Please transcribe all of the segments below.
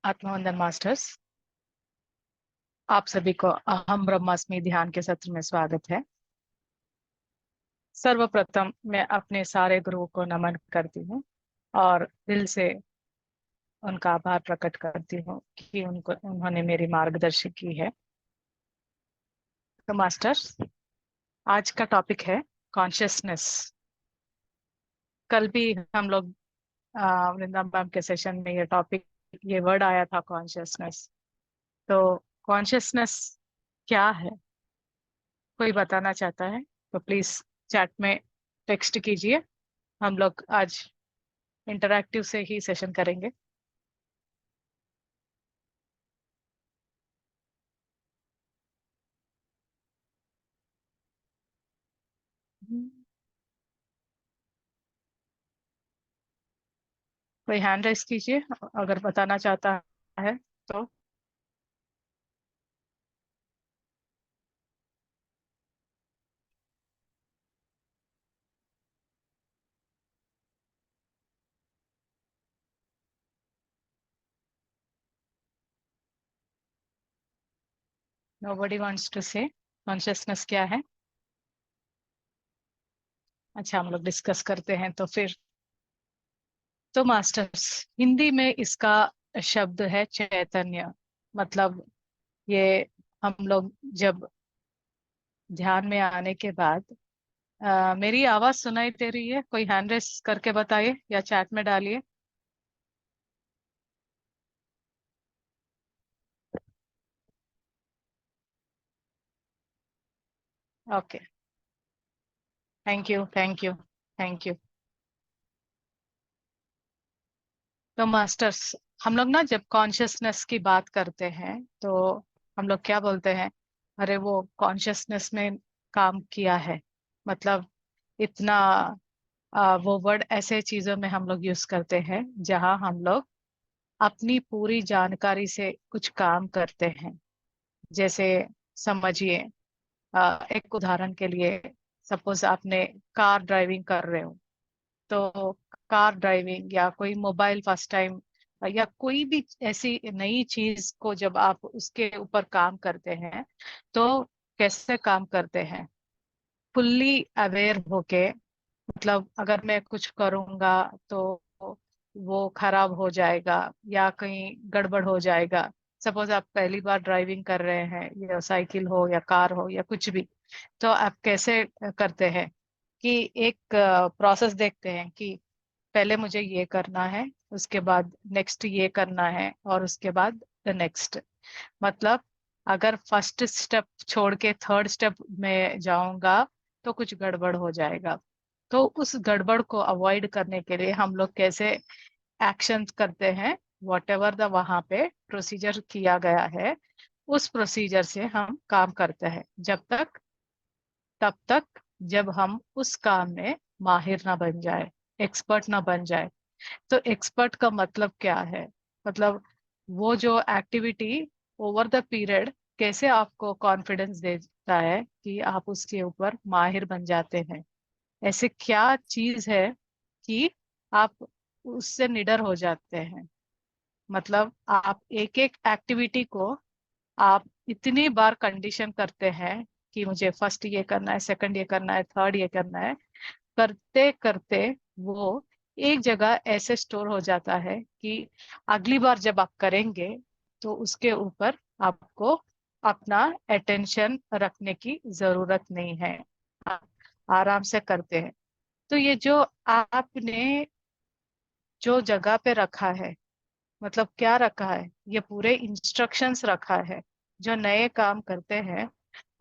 आत्मवंदन masters, आप सभी को अहम ब्रह्मास्मि ध्यान के सत्र में स्वागत है। सर्वप्रथम मैं अपने सारे गुरुओं को नमन करती हूँ और दिल से उनका आभार प्रकट करती हूँ कि उन्होंने मेरी मार्गदर्शन की है। तो मास्टर्स, आज का टॉपिक है कॉन्शियसनेस। कल भी हम लोग वृंदावन मैम के सेशन में ये वर्ड आया था, कॉन्शियसनेस। तो कॉन्शियसनेस क्या है? कोई बताना चाहता है तो प्लीज चैट में टेक्स्ट कीजिए। हम लोग आज इंटरैक्टिव से ही सेशन करेंगे। कोई हैंड राइज कीजिए अगर बताना चाहता है तो। नोबडी वांट्स टू से कॉन्शियसनेस क्या है? अच्छा, हम लोग डिस्कस करते हैं तो फिर। तो मास्टर्स, हिंदी में इसका शब्द है चैतन्य। मतलब ये हम लोग जब ध्यान में आने के बाद मेरी आवाज सुनाई दे रही है? कोई हैंड रेस करके बताइए या चैट में डालिए। Okay, thank you thank you thank you. तो मास्टर्स, हम लोग ना जब कॉन्शियसनेस की बात करते हैं तो हम लोग क्या बोलते हैं? अरे वो कॉन्शियसनेस में काम किया है। मतलब इतना वो वर्ड ऐसे चीजों में हम लोग यूज करते हैं जहां हम लोग अपनी पूरी जानकारी से कुछ काम करते हैं। जैसे समझिए, एक उदाहरण के लिए, सपोज आपने कार ड्राइविंग कर रहे हो। तो कार ड्राइविंग या कोई मोबाइल फर्स्ट टाइम या कोई भी ऐसी नई चीज को जब आप उसके ऊपर काम करते हैं तो कैसे काम करते हैं? फुल्ली अवेयर होके। मतलब अगर मैं कुछ करूंगा तो वो खराब हो जाएगा या कहीं गड़बड़ हो जाएगा। सपोज आप पहली बार ड्राइविंग कर रहे हैं, या साइकिल हो या कार हो या कुछ भी, तो आप कैसे करते हैं कि एक प्रोसेस देखते हैं कि पहले मुझे ये करना है, उसके बाद नेक्स्ट ये करना है, और उसके बाद द नेक्स्ट। मतलब अगर फर्स्ट स्टेप छोड़ के थर्ड स्टेप में जाऊंगा तो कुछ गड़बड़ हो जाएगा। तो उस गड़बड़ को अवॉइड करने के लिए हम लोग कैसे एक्शन करते हैं? वॉट एवर द वहां पे प्रोसीजर किया गया है, उस प्रोसीजर से हम काम करते हैं तब तक जब हम उस काम में माहिर ना बन जाए, एक्सपर्ट ना बन जाए। तो एक्सपर्ट का मतलब क्या है? मतलब वो जो एक्टिविटी ओवर द पीरियड कैसे आपको कॉन्फिडेंस देता है कि आप उसके ऊपर माहिर बन जाते हैं। ऐसे क्या चीज है कि आप उससे निडर हो जाते हैं? मतलब आप एक एक एक्टिविटी को आप इतनी बार कंडीशन करते हैं कि मुझे फर्स्ट ये करना है, सेकंड ये करना है, थर्ड ये करना है। करते करते वो एक जगह ऐसे स्टोर हो जाता है कि अगली बार जब आप करेंगे तो उसके ऊपर आपको अपना अटेंशन रखने की जरूरत नहीं है। आप आराम से करते हैं। तो ये जो आपने जो जगह पे रखा है, मतलब क्या रखा है? ये पूरे इंस्ट्रक्शंस रखा है। जो नए काम करते हैं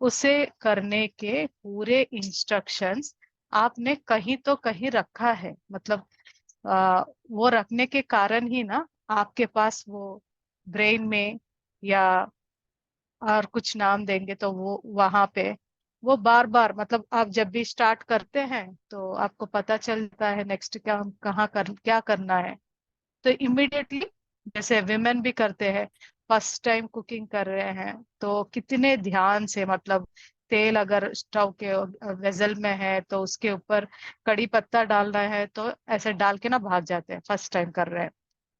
उसे करने के पूरे इंस्ट्रक्शंस आपने कहीं तो कहीं रखा है। मतलब वो रखने के कारण ही ना आपके पास वो ब्रेन में, या और कुछ नाम देंगे तो वो वहां पे वो बार बार, मतलब आप जब भी स्टार्ट करते हैं तो आपको पता चलता है नेक्स्ट क्या, कहाँ कर क्या करना है। तो इमिडिएटली, जैसे विमेन भी करते हैं, फर्स्ट टाइम कुकिंग कर रहे हैं तो कितने ध्यान से, मतलब तेल अगर स्टोव के वेजल में है तो उसके ऊपर कड़ी पत्ता डालना है तो ऐसे डाल के ना भाग जाते हैं, फर्स्ट टाइम कर रहे हैं।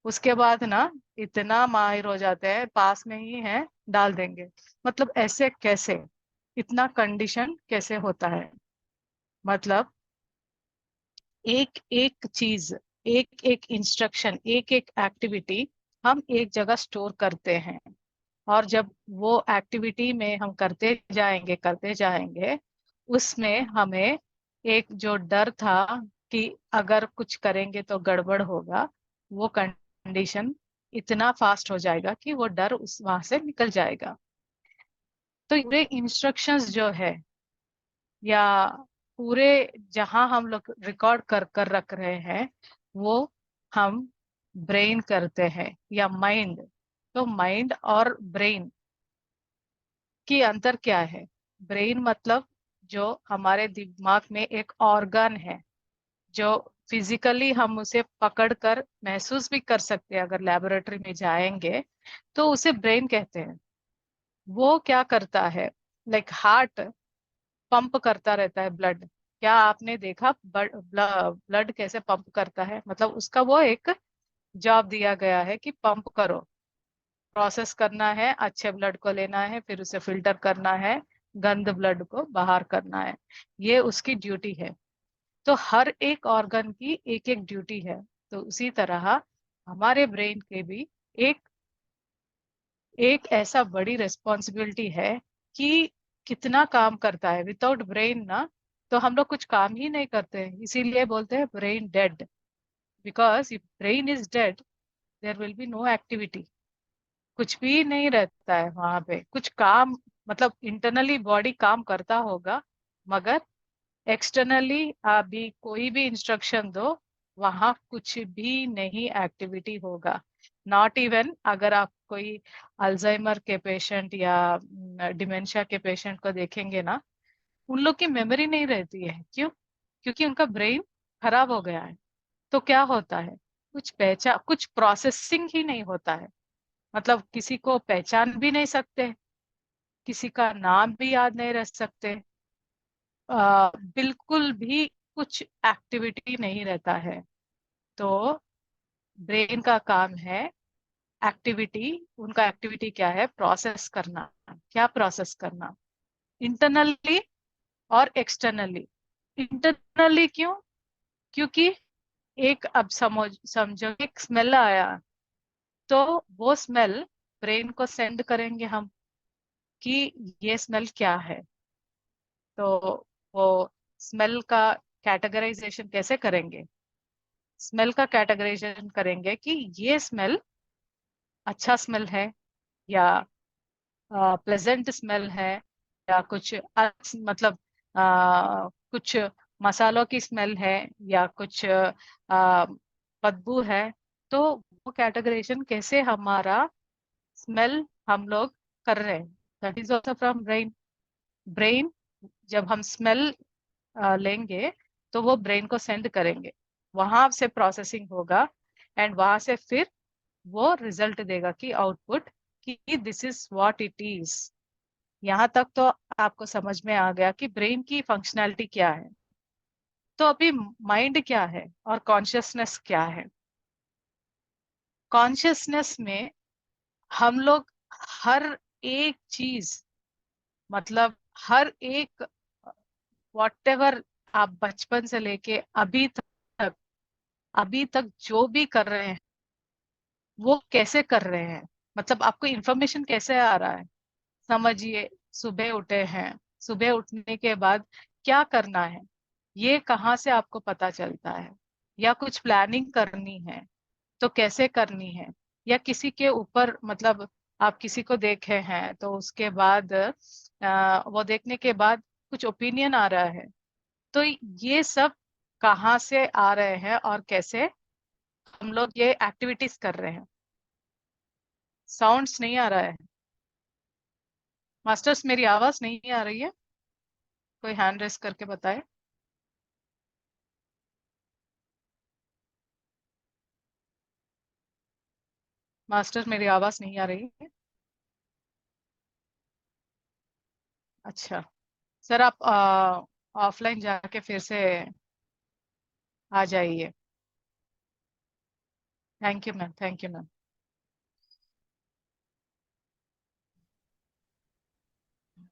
उसके बाद ना इतना माहिर हो जाते हैं, पास में ही है, डाल देंगे। मतलब ऐसे कैसे, इतना कंडीशन कैसे होता है? मतलब एक एक चीज, एक एक इंस्ट्रक्शन, एक एक एक्टिविटी हम एक जगह स्टोर करते हैं। और जब वो एक्टिविटी में हम करते जाएंगे, उसमें हमें एक जो डर था कि अगर कुछ करेंगे तो गड़बड़ होगा, वो कंडीशन इतना फास्ट हो जाएगा कि वो डर उस वहां से निकल जाएगा। तो ये इंस्ट्रक्शंस जो है, या पूरे जहां हम लोग रिकॉर्ड कर कर रख रहे हैं, वो हम ब्रेन करते हैं या माइंड। तो माइंड और ब्रेन की अंतर क्या है? ब्रेन मतलब जो हमारे दिमाग में एक ऑर्गन है, जो फिजिकली हम उसे पकड़ कर महसूस भी कर सकते हैं, अगर लेबोरेटरी में जाएंगे तो उसे ब्रेन कहते हैं। वो क्या करता है? लाइक हार्ट पंप करता रहता है ब्लड। क्या आपने देखा ब्लड कैसे पंप करता है? मतलब उसका वो एक जॉब दिया गया है कि पंप करो, प्रोसेस करना है, अच्छे ब्लड को लेना है, फिर उसे फिल्टर करना है, गंद ब्लड को बाहर करना है। ये उसकी ड्यूटी है। तो हर एक ऑर्गन की एक एक ड्यूटी है। तो उसी तरह हमारे ब्रेन के भी एक एक ऐसा बड़ी रिस्पॉन्सिबिलिटी है कि कितना काम करता है। विदाउट ब्रेन ना, तो हम लोग कुछ काम ही नहीं करते हैं। इसीलिए बोलते हैं brain dead. Because if brain is dead, there will be no activity. कुछ भी नहीं रहता है वहां पे, कुछ काम। मतलब इंटरनली बॉडी काम करता होगा, मगर एक्सटर्नली अभी कोई भी इंस्ट्रक्शन दो, वहां कुछ भी नहीं एक्टिविटी होगा। नॉट इवन अगर आप कोई अल्जाइमर के पेशेंट या डिमेंशिया के पेशेंट को देखेंगे ना, उन लोग की मेमोरी नहीं रहती है। क्यों? क्योंकि उनका ब्रेन खराब हो गया है। तो क्या होता है? कुछ प्रोसेसिंग ही नहीं होता है। मतलब किसी को पहचान भी नहीं सकते, किसी का नाम भी याद नहीं रख सकते, बिल्कुल भी कुछ एक्टिविटी नहीं रहता है। तो ब्रेन का काम है एक्टिविटी। उनका एक्टिविटी क्या है? प्रोसेस करना। क्या प्रोसेस करना? इंटरनली और एक्सटर्नली। इंटरनली क्यों? क्योंकि एक, अब समझो एक स्मेल आया, तो वो स्मेल ब्रेन को सेंड करेंगे हम कि ये स्मेल क्या है। तो वो स्मेल का कैटेगराइजेशन कैसे करेंगे? स्मेल का कैटेगराइजेशन करेंगे कि ये स्मेल अच्छा स्मेल है, या प्लेजेंट स्मेल है, या कुछ मतलब कुछ मसालों की स्मेल है, या कुछ बदबू है। तो वो कैटेगराइजेशन कैसे हमारा स्मेल हम लोग कर रहे हैं, that is also from brain. Brain, जब हम स्मेल लेंगे, तो वो ब्रेन को सेंड करेंगे, वहां से प्रोसेसिंग होगा, एंड वहां से फिर वो रिजल्ट देगा कि आउटपुट, कि this is what it is. यहाँ तक तो आपको समझ में आ गया कि ब्रेन की फंक्शनैलिटी क्या है। तो अभी माइंड क्या है और कॉन्शियसनेस क्या है? कॉन्शियसनेस में हम लोग हर एक चीज, मतलब हर एक, वॉट एवर, आप बचपन से लेके अभी तक जो भी कर रहे हैं, वो कैसे कर रहे हैं? मतलब आपको इंफॉर्मेशन कैसे आ रहा है? समझिए, सुबह उठे हैं, सुबह उठने के बाद क्या करना है, ये कहाँ से आपको पता चलता है? या कुछ प्लानिंग करनी है तो कैसे करनी है? या किसी के ऊपर, मतलब आप किसी को देखे हैं तो उसके बाद वो देखने के बाद कुछ ओपिनियन आ रहा है, तो ये सब कहाँ से आ रहे हैं और कैसे हम लोग ये एक्टिविटीज कर रहे हैं? साउंड्स नहीं आ रहा है? मास्टर्स, मेरी आवाज नहीं आ रही है? कोई हैंड रेस करके बताए। मास्टर, मेरी आवाज नहीं आ रही है? अच्छा, सर आप ऑफलाइन जाके फिर से आ जाइए। Thank you ma'am, thank you ma'am.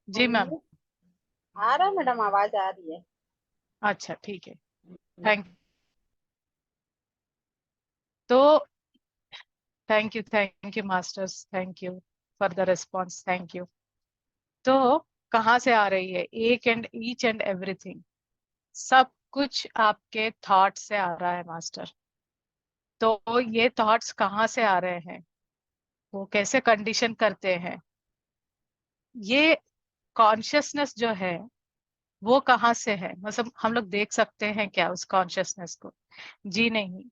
जी मैम। बोलिए। आ रहा है मैडम, आवाज आ रही है। अच्छा ठीक है। थैंक तो thank you masters, thank you for the response, thank you. तो कहाँ से आ रही है एक एंड ईच एंड एवरीथिंग? सब कुछ आपके थॉट से आ रहा है मास्टर। तो ये थॉट्स कहाँ से आ रहे हैं, वो कैसे कंडीशन करते हैं? ये कॉन्शियसनेस जो है वो कहाँ से है, मतलब हम लोग देख सकते हैं क्या उस कॉन्शियसनेस को? जी नहीं।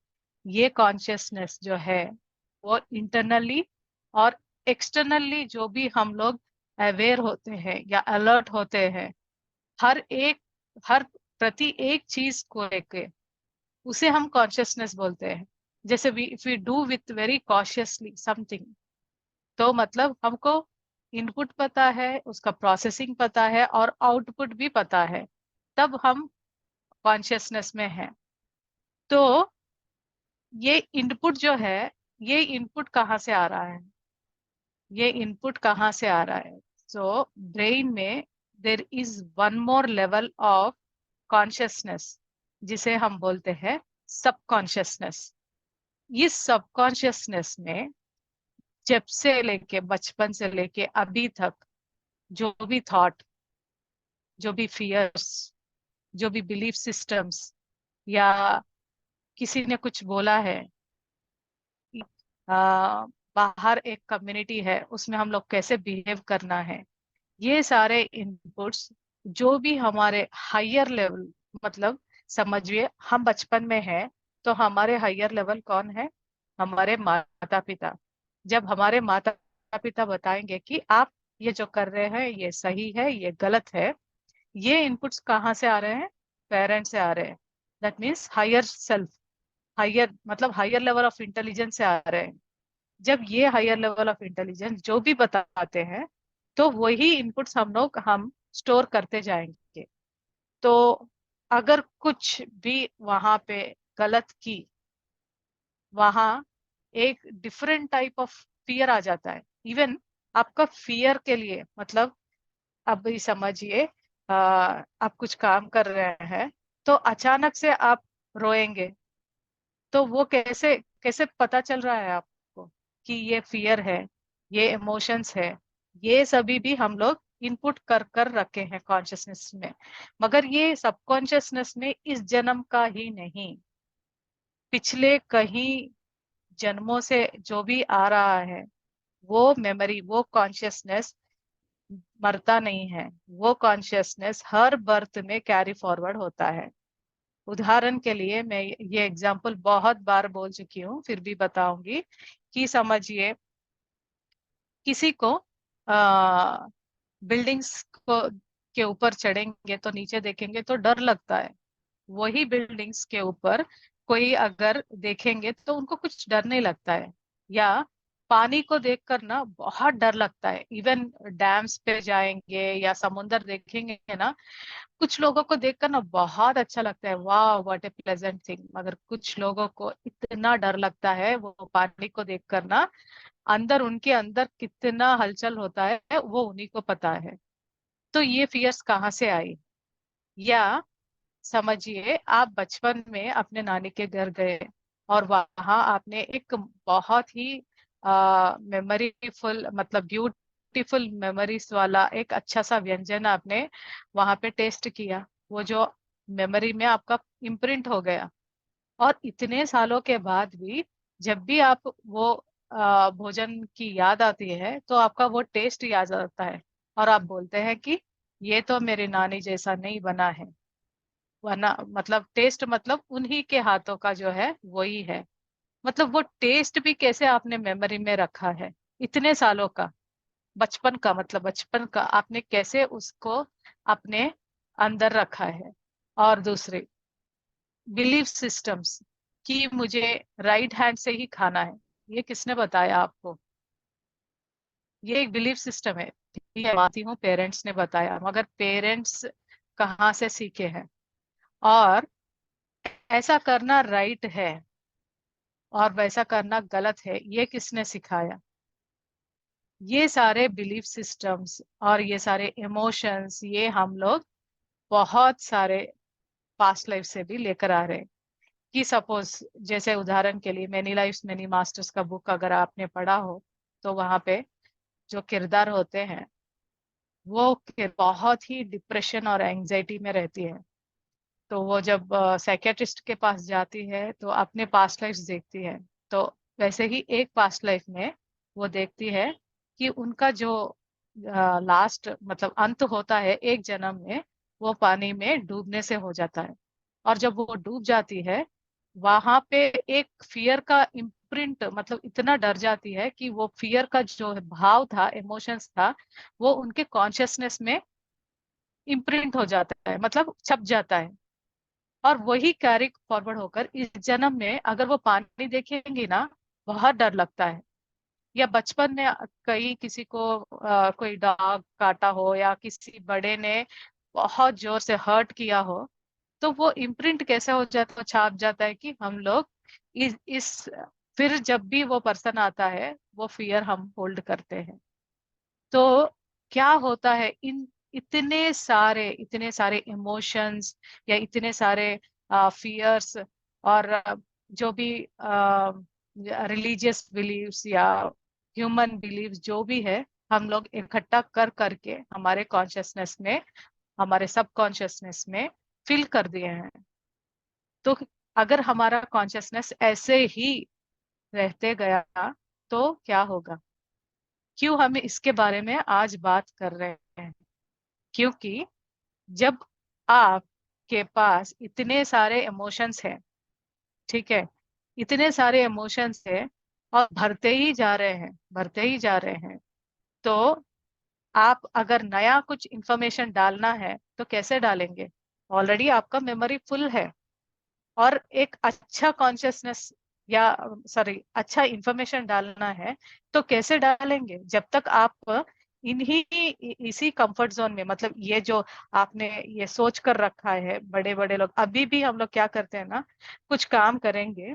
ये कॉन्शियसनेस जो है वो इंटरनली और एक्सटर्नली जो भी हम लोग अवेयर होते हैं या अलर्ट होते हैं, हर प्रति एक चीज को लेके, उसे हम कॉन्शियसनेस बोलते हैं। जैसे we if we do with very cautiously something, तो मतलब हमको इनपुट पता है, उसका प्रोसेसिंग पता है और आउटपुट भी पता है, तब हम कॉन्शियसनेस में हैं। तो ये इनपुट जो है, ये इनपुट कहाँ से आ रहा है? ये इनपुट कहाँ से आ रहा है? सो ब्रेन में there is one more level of consciousness, जिसे हम बोलते हैं सबकॉन्शियसनेस। इस सबकॉन्शियसनेस में जब से लेके बचपन से लेके अभी तक जो भी थॉट, जो भी फियर्स, जो भी बिलीफ सिस्टम्स, या किसी ने कुछ बोला है, आ, बाहर एक कम्युनिटी है उसमें हम लोग कैसे बिहेव करना है, ये सारे इनपुट्स जो भी हमारे हायर लेवल, मतलब समझिए हम बचपन में हैं, तो हमारे हायर लेवल कौन है? हमारे माता पिता। जब हमारे माता पिता बताएंगे कि आप ये जो कर रहे हैं ये सही है, ये गलत है, ये इनपुट्स कहाँ से आ रहे हैं? पेरेंट्स से आ रहे हैं। That means higher self, higher मतलब हायर लेवल ऑफ इंटेलिजेंस से आ रहे हैं। जब ये हायर लेवल ऑफ इंटेलिजेंस जो भी बताते हैं, तो वही इनपुट्स हम स्टोर करते जाएंगे। तो अगर कुछ भी वहां पे गलत की, वहां एक डिफरेंट टाइप ऑफ फियर आ जाता है। इवन आपका फियर के लिए, मतलब अभी समझिए, आप कुछ काम कर रहे हैं, तो अचानक से आप रोएंगे, तो वो कैसे कैसे पता चल रहा है आपको कि ये फियर है, ये इमोशंस है? ये सभी भी हम लोग इनपुट कर कर रखे हैं कॉन्शियसनेस में। मगर ये सबकॉन्शियसनेस में इस जन्म का ही नहीं, पिछले कहीं जन्मों से जो भी आ रहा है, वो मेमोरी, वो कॉन्शियसनेस मरता नहीं है। वो कॉन्शियसनेस हर बर्थ में कैरी फॉरवर्ड होता है। उदाहरण के लिए मैं ये एग्जाम्पल बहुत बार बोल चुकी हूँ, फिर भी बताऊंगी कि समझिए, किसी को आ, बिल्डिंग्स को के ऊपर चढ़ेंगे तो नीचे देखेंगे तो डर लगता है। वही बिल्डिंग्स के ऊपर कोई अगर देखेंगे तो उनको कुछ डर नहीं लगता है। या पानी को देखकर ना बहुत डर लगता है। इवन डैम्स पे जाएंगे या समुंदर देखेंगे ना, कुछ लोगों को देखकर ना बहुत अच्छा लगता है, वाह व्हाट ए प्लेजेंट थिंग। मगर कुछ लोगों को इतना डर लगता है वो पानी को देखकर ना, अंदर उनके अंदर कितना हलचल होता है वो उन्हीं को पता है। तो ये फियर्स कहाँ से आई? या समझिए आप बचपन में अपने नानी के घर गए, और वहां आपने एक बहुत ही मेमोरीफुल, मतलब ब्यूटीफुल मेमोरीज वाला एक अच्छा सा व्यंजन आपने वहां पे टेस्ट किया, वो जो मेमोरी में आपका इम्प्रिंट हो गया। और इतने सालों के बाद भी जब भी आप वो भोजन की याद आती है, तो आपका वो टेस्ट याद आता है, और आप बोलते हैं कि ये तो मेरी नानी जैसा नहीं बना है। वरना मतलब टेस्ट, मतलब उन्हीं के हाथों का जो है वही है। मतलब वो टेस्ट भी कैसे आपने मेमोरी में रखा है इतने सालों का, बचपन का, मतलब बचपन का आपने कैसे उसको अपने अंदर रखा है। और दूसरे बिलीफ सिस्टम्स, कि मुझे राइट हैंड से ही खाना है, ये किसने बताया आपको? ये एक बिलीफ सिस्टम है। ठीक है, मानती हूँ पेरेंट्स ने बताया, मगर पेरेंट्स कहाँ से सीखे हैं? और ऐसा करना राइट है, और वैसा करना गलत है, ये किसने सिखाया? ये सारे बिलीफ सिस्टम्स और ये सारे इमोशंस, ये हम लोग बहुत सारे पास्ट लाइफ से भी लेकर आ रहे हैं। कि सपोज, जैसे उदाहरण के लिए मेनी लाइफ्स मेनी मास्टर्स का बुक अगर आपने पढ़ा हो, तो वहां पे जो किरदार होते हैं वो बहुत ही डिप्रेशन और एंजाइटी में रहती है। तो वो जब साइकेट्रिस्ट के पास जाती है तो अपने पास्ट लाइफ देखती है। तो वैसे ही एक पास्ट लाइफ में वो देखती है कि उनका जो लास्ट मतलब अंत होता है एक जन्म में, वो पानी में डूबने से हो जाता है। और जब वो डूब जाती है, वहां पे एक फियर का इम्प्रिंट, मतलब इतना डर जाती है कि वो फियर का जो भाव था, इमोशंस था, वो उनके कॉन्शियसनेस में इम्प्रिंट हो जाता है, मतलब छप जाता है। और वही कैरी फॉरवर्ड होकर इस जन्म में अगर वो पानी देखेंगी ना, बहुत डर लगता है। या बचपन में कहीं किसी को कोई डॉग काटा हो या किसी बड़े ने बहुत जोर से हर्ट किया हो, तो वो इम्प्रिंट कैसे हो जाता है, छाप जाता है कि हम लोग इस फिर जब भी वो पर्सन आता है, वो फियर हम होल्ड करते हैं। तो क्या होता है, इन इतने सारे इमोशंस या इतने सारे फियर्स और जो भी रिलीजियस बिलीव्स या ह्यूमन बिलीव्स जो भी है, हम लोग इकट्ठा कर करके हमारे कॉन्शियसनेस में, हमारे सब कॉन्शियसनेस में फिल कर दिए हैं। तो अगर हमारा कॉन्शियसनेस ऐसे ही रहते गया तो क्या होगा? क्यों हम इसके बारे में आज बात कर रहे हैं? क्योंकि जब आपके पास इतने सारे इमोशंस हैं, ठीक है, इतने सारे इमोशंस हैं और भरते ही जा रहे हैं, भरते ही जा रहे हैं, तो आप अगर नया कुछ इंफॉर्मेशन डालना है तो कैसे डालेंगे? ऑलरेडी आपका मेमोरी फुल है। और एक अच्छा कॉन्शियसनेस या सॉरी अच्छा इंफॉर्मेशन डालना है तो कैसे डालेंगे? जब तक आप इसी कंफर्ट जोन में, मतलब ये जो आपने ये सोच कर रखा है, बड़े बड़े लोग अभी भी, हम लोग क्या करते हैं ना, कुछ काम करेंगे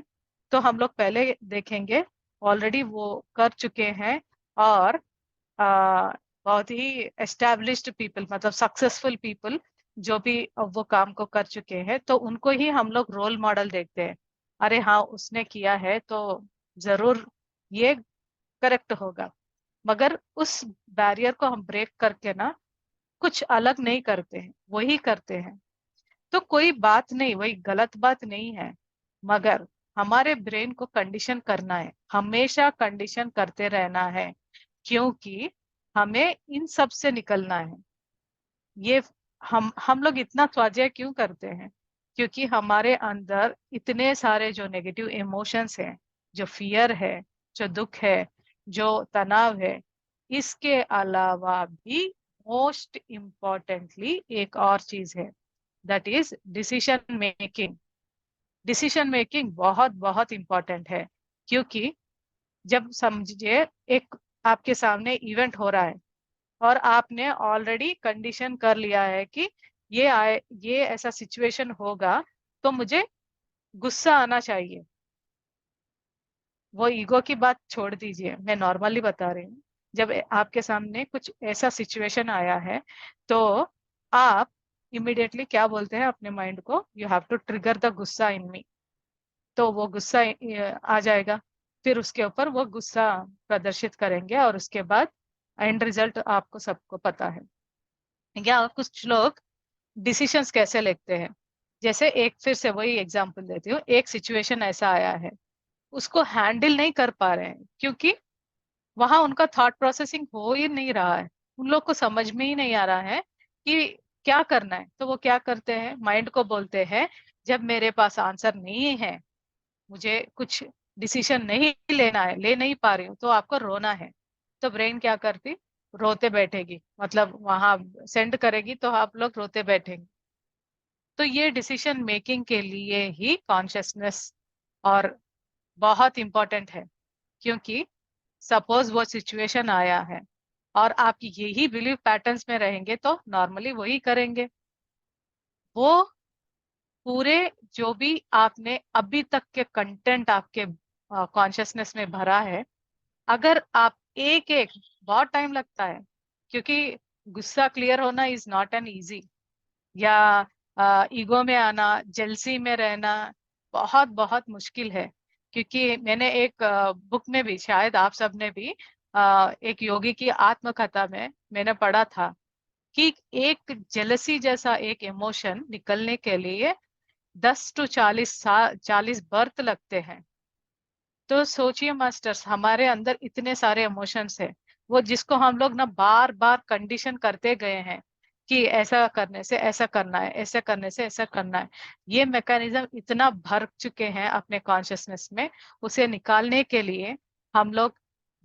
तो हम लोग पहले देखेंगे ऑलरेडी वो कर चुके हैं, और बहुत ही एस्टेब्लिश्ड पीपल, मतलब सक्सेसफुल पीपल जो भी वो काम को कर चुके हैं, तो उनको ही हम लोग रोल मॉडल देखते हैं। अरे हाँ, उसने किया है तो जरूर ये करेक्ट होगा। मगर उस बैरियर को हम ब्रेक करके ना कुछ अलग नहीं करते हैं, वही करते हैं। तो कोई बात नहीं, वही गलत बात नहीं है। मगर हमारे ब्रेन को कंडीशन करना है, हमेशा कंडीशन करते रहना है, क्योंकि हमें इन सब से निकलना है। ये हम लोग इतना स्वाध्याय क्यों करते हैं? क्योंकि हमारे अंदर इतने सारे जो नेगेटिव इमोशंस हैं, जो फियर है, जो दुख है, जो तनाव है, इसके अलावा भी मोस्ट इम्पोर्टेंटली एक और चीज है, that is decision making. Decision making बहुत बहुत इम्पोर्टेंट है। क्योंकि जब समझिए एक आपके सामने इवेंट हो रहा है और आपने ऑलरेडी कंडीशन कर लिया है कि ये ऐसा सिचुएशन होगा तो मुझे गुस्सा आना चाहिए। वो ईगो की बात छोड़ दीजिए, मैं नॉर्मली बता रही हूँ। जब आपके सामने कुछ ऐसा सिचुएशन आया है, तो आप इमिडिएटली क्या बोलते हैं अपने माइंड को? You have to trigger the गुस्सा इन मी। तो वो गुस्सा आ जाएगा, फिर उसके ऊपर वो गुस्सा प्रदर्शित करेंगे, और उसके बाद एंड रिजल्ट आपको सबको पता है। या कुछ लोग डिसीशंस कैसे लेते हैं, जैसे एक, फिर से वही एग्जांपल देती हूँ, एक सिचुएशन ऐसा आया है, उसको हैंडल नहीं कर पा रहे हैं क्योंकि वहां उनका थॉट प्रोसेसिंग हो ही नहीं रहा है। उन लोग को समझ में ही नहीं आ रहा है कि क्या करना है। तो वो क्या करते हैं, माइंड को बोलते हैं, जब मेरे पास आंसर नहीं है, मुझे कुछ डिसीजन नहीं लेना है, ले नहीं पा रही हूँ, तो आपको रोना है। तो ब्रेन क्या करती? रोते बैठेगी, मतलब वहां सेंड करेगी, तो आप लोग रोते बैठेंगे। तो ये डिसीजन मेकिंग के लिए ही कॉन्शियसनेस और बहुत इंपॉर्टेंट है। क्योंकि सपोज वो सिचुएशन आया है और आप यही बिलीव पैटर्न्स में रहेंगे तो नॉर्मली वही करेंगे। वो पूरे जो भी आपने अभी तक के कंटेंट आपके कॉन्शियसनेस में भरा है। अगर आप एक एक, बहुत टाइम लगता है, क्योंकि गुस्सा क्लियर होना इज नॉट एन इजी, या ईगो में आना, जेलसी में रहना बहुत बहुत मुश्किल है। क्योंकि मैंने एक बुक में भी, शायद आप सबने भी एक योगी की आत्मकथा में मैंने पढ़ा था कि एक जेलसी जैसा एक इमोशन निकलने के लिए 10 to 40 साल, 40 बर्थ लगते हैं। तो सोचिए मास्टर्स, हमारे अंदर इतने सारे इमोशंस है, वो जिसको हम लोग ना बार बार कंडीशन करते गए हैं कि ऐसा करने से ऐसा करना है, ऐसा करने से ऐसा करना है। ये मैकेनिज्म इतना भर चुके हैं अपने कॉन्शियसनेस में, उसे निकालने के लिए हम लोग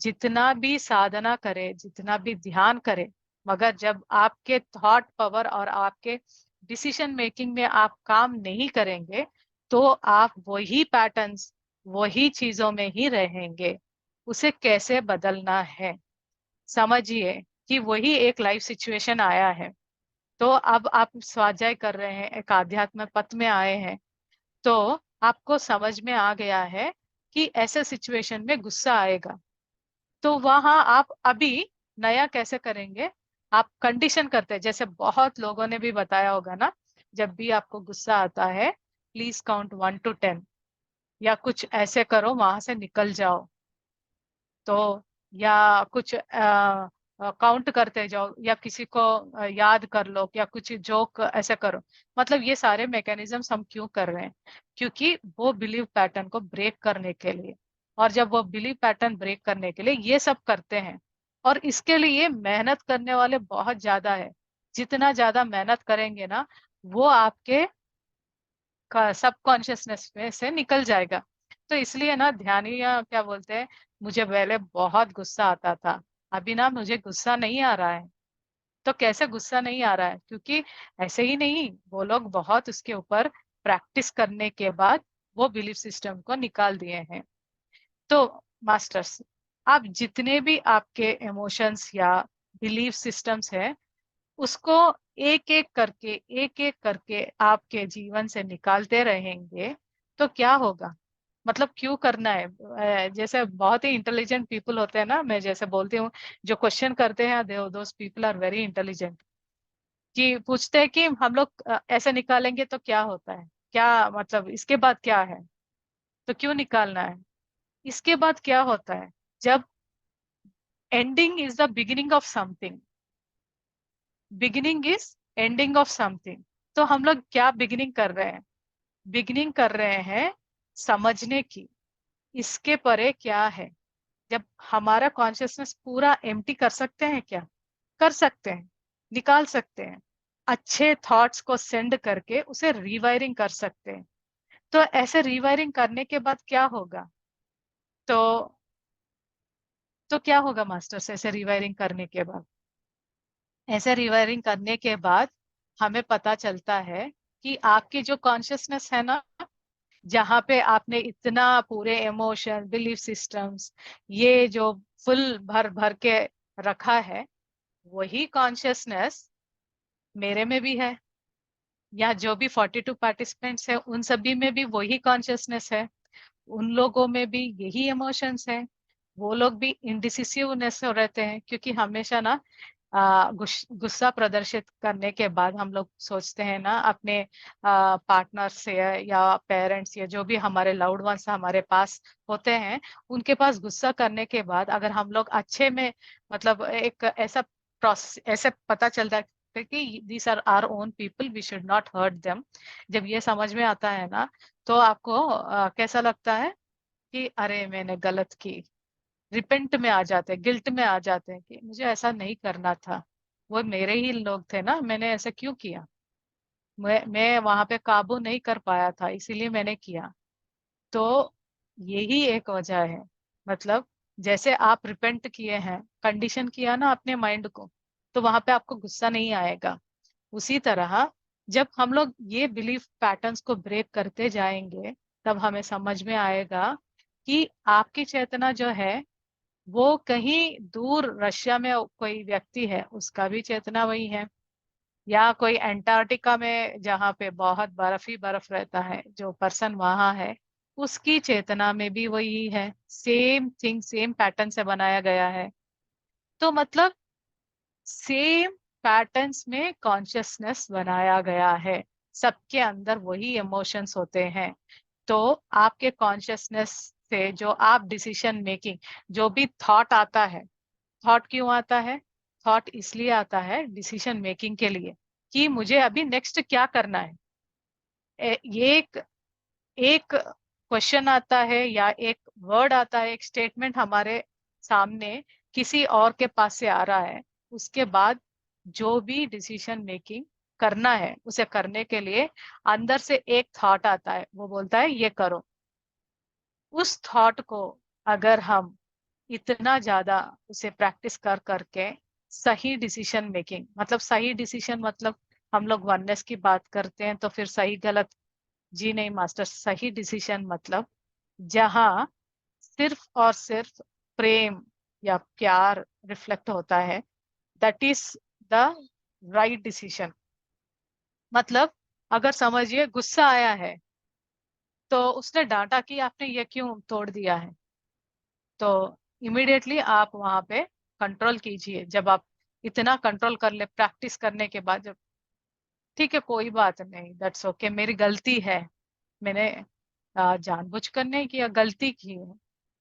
जितना भी साधना करें, जितना भी ध्यान करें, मगर जब आपके थॉट पावर और आपके डिसीजन मेकिंग में आप काम नहीं करेंगे, तो आप वही पैटर्न्स, वही चीजों में ही रहेंगे। उसे कैसे बदलना है, समझिए कि वही एक लाइफ सिचुएशन आया है। तो अब आप स्वाध्याय कर रहे हैं, एक आध्यात्म पथ में आए हैं, तो आपको समझ में आ गया है कि ऐसे सिचुएशन में गुस्सा आएगा। तो वहां आप अभी नया कैसे करेंगे? आप कंडीशन करते हैं, जैसे बहुत लोगों ने भी बताया होगा ना, जब भी आपको गुस्सा आता है, प्लीज काउंट 1 to 10, या कुछ ऐसे करो, वहां से निकल जाओ। तो या कुछ काउंट करते जाओ, या किसी को याद कर लो, या कुछ जोक ऐसे करो। मतलब ये सारे मैकेनिज्म्स हम क्यों कर रहे हैं? क्योंकि वो बिलीव पैटर्न को ब्रेक करने के लिए। और जब वो बिलीव पैटर्न ब्रेक करने के लिए ये सब करते हैं, और इसके लिए मेहनत करने वाले बहुत ज्यादा है। जितना ज्यादा मेहनत करेंगे ना, वो आपके सब कॉन्शियसनेस में से निकल जाएगा। तो इसलिए ना ध्यानिया क्या बोलते हैं, मुझे पहले बहुत गुस्सा आता था, अभी ना मुझे गुस्सा नहीं आ रहा है। तो कैसे गुस्सा नहीं आ रहा है? क्योंकि ऐसे ही नहीं, वो लोग बहुत उसके ऊपर प्रैक्टिस करने के बाद वो बिलीफ सिस्टम को निकाल दिए हैं। तो मास्टर्स, आप जितने भी आपके इमोशंस या बिलीफ सिस्टम्स है, उसको एक एक करके, एक एक करके आपके जीवन से निकालते रहेंगे, तो क्या होगा? मतलब क्यों करना है? जैसे बहुत ही इंटेलिजेंट पीपल होते हैं ना, मैं जैसे बोलती हूँ, जो क्वेश्चन करते हैं, those people are very intelligent, कि पूछते हैं कि हम लोग ऐसे निकालेंगे तो क्या होता है, क्या मतलब इसके बाद क्या है, तो क्यों निकालना है? इसके बाद क्या होता है? जब ending is the beginning of something, beginning is ending of something, तो हम लोग क्या बिगिनिंग कर रहे हैं? बिगिनिंग कर रहे हैं समझने की, इसके परे क्या है। जब हमारा कॉन्शियसनेस पूरा एम्प्टी कर सकते हैं क्या? कर सकते हैं, निकाल सकते हैं। अच्छे थॉट्स को सेंड करके उसे रिवायरिंग कर सकते हैं। तो ऐसे रिवायरिंग करने के बाद क्या होगा? तो क्या होगा मास्टर्स, ऐसे रिवायरिंग करने के बाद? ऐसे रिवायरिंग करने के बाद हमें पता चलता है कि आपकी जो कॉन्शियसनेस है ना, जहाँ पे आपने इतना पूरे इमोशन, बिलीफ सिस्टम्स, ये जो फुल भर भर के रखा है, वही कॉन्शियसनेस मेरे में भी है, या जो भी 42 पार्टिसिपेंट्स है उन सभी में भी वही कॉन्शियसनेस है। उन लोगों में भी यही इमोशंस है। वो लोग भी इंडिसिसिवनेस हो रहते हैं, क्योंकि हमेशा ना गुस्सा प्रदर्शित करने के बाद हम लोग सोचते हैं ना, अपने पार्टनर से या पेरेंट्स या जो भी हमारे लाउड वंस हमारे पास होते हैं, उनके पास गुस्सा करने के बाद अगर हम लोग अच्छे में, मतलब एक ऐसा प्रोसेस, ऐसे पता चलता है कि these are our own people, we should not hurt them. जब ये समझ में आता है ना, तो आपको कैसा लगता है कि अरे मैंने गलत की, रिपेंट में आ जाते हैं, गिल्ट में आ जाते हैं कि मुझे ऐसा नहीं करना था, वो मेरे ही लोग थे ना, मैंने ऐसा क्यों किया, मैं वहां पे काबू नहीं कर पाया था, इसीलिए मैंने किया। तो यही एक वजह है। मतलब जैसे आप रिपेंट किए हैं, कंडीशन किया ना अपने माइंड को, तो वहां पे आपको गुस्सा नहीं आएगा। उसी तरह जब हम लोग ये बिलीफ पैटर्न्स को ब्रेक करते जाएंगे, तब हमें समझ में आएगा कि आपकी चेतना जो है, वो कहीं दूर रशिया में कोई व्यक्ति है, उसका भी चेतना वही है। या कोई अंटार्कटिका में जहाँ पे बहुत बर्फ ही बर्फ रहता है, जो पर्सन वहां है, उसकी चेतना में भी वही है, सेम थिंग सेम पैटर्न से बनाया गया है। तो मतलब सेम पैटर्न्स में कॉन्शियसनेस बनाया गया है, सबके अंदर वही इमोशंस होते हैं। तो आपके कॉन्शियसनेस से जो आप डिसीजन मेकिंग, जो भी थॉट आता है, थॉट क्यों आता है? थॉट इसलिए आता है डिसीजन मेकिंग के लिए, कि मुझे अभी नेक्स्ट क्या करना है। ये एक एक क्वेश्चन आता है या एक वर्ड आता है, एक स्टेटमेंट हमारे सामने किसी और के पास से आ रहा है, उसके बाद जो भी डिसीजन मेकिंग करना है उसे करने के लिए अंदर से एक थॉट आता है, वो बोलता है ये करो। उस थॉट को अगर हम इतना ज्यादा उसे प्रैक्टिस कर करके सही डिसीजन मेकिंग, मतलब सही डिसीजन मतलब हम लोग वननेस की बात करते हैं तो फिर सही गलत, जी नहीं मास्टर, सही डिसीजन मतलब जहां सिर्फ और सिर्फ प्रेम या प्यार रिफ्लेक्ट होता है, that is the right decision. मतलब अगर समझिए गुस्सा आया है, तो उसने डांटा कि आपने ये क्यों तोड़ दिया है, तो इमिडिएटली आप वहां पे कंट्रोल कीजिए। जब आप इतना कंट्रोल कर ले प्रैक्टिस करने के बाद, जब ठीक है कोई बात नहीं, दैट्स ओके, मेरी गलती है, मैंने जानबूझकर नहीं किया, गलती की है।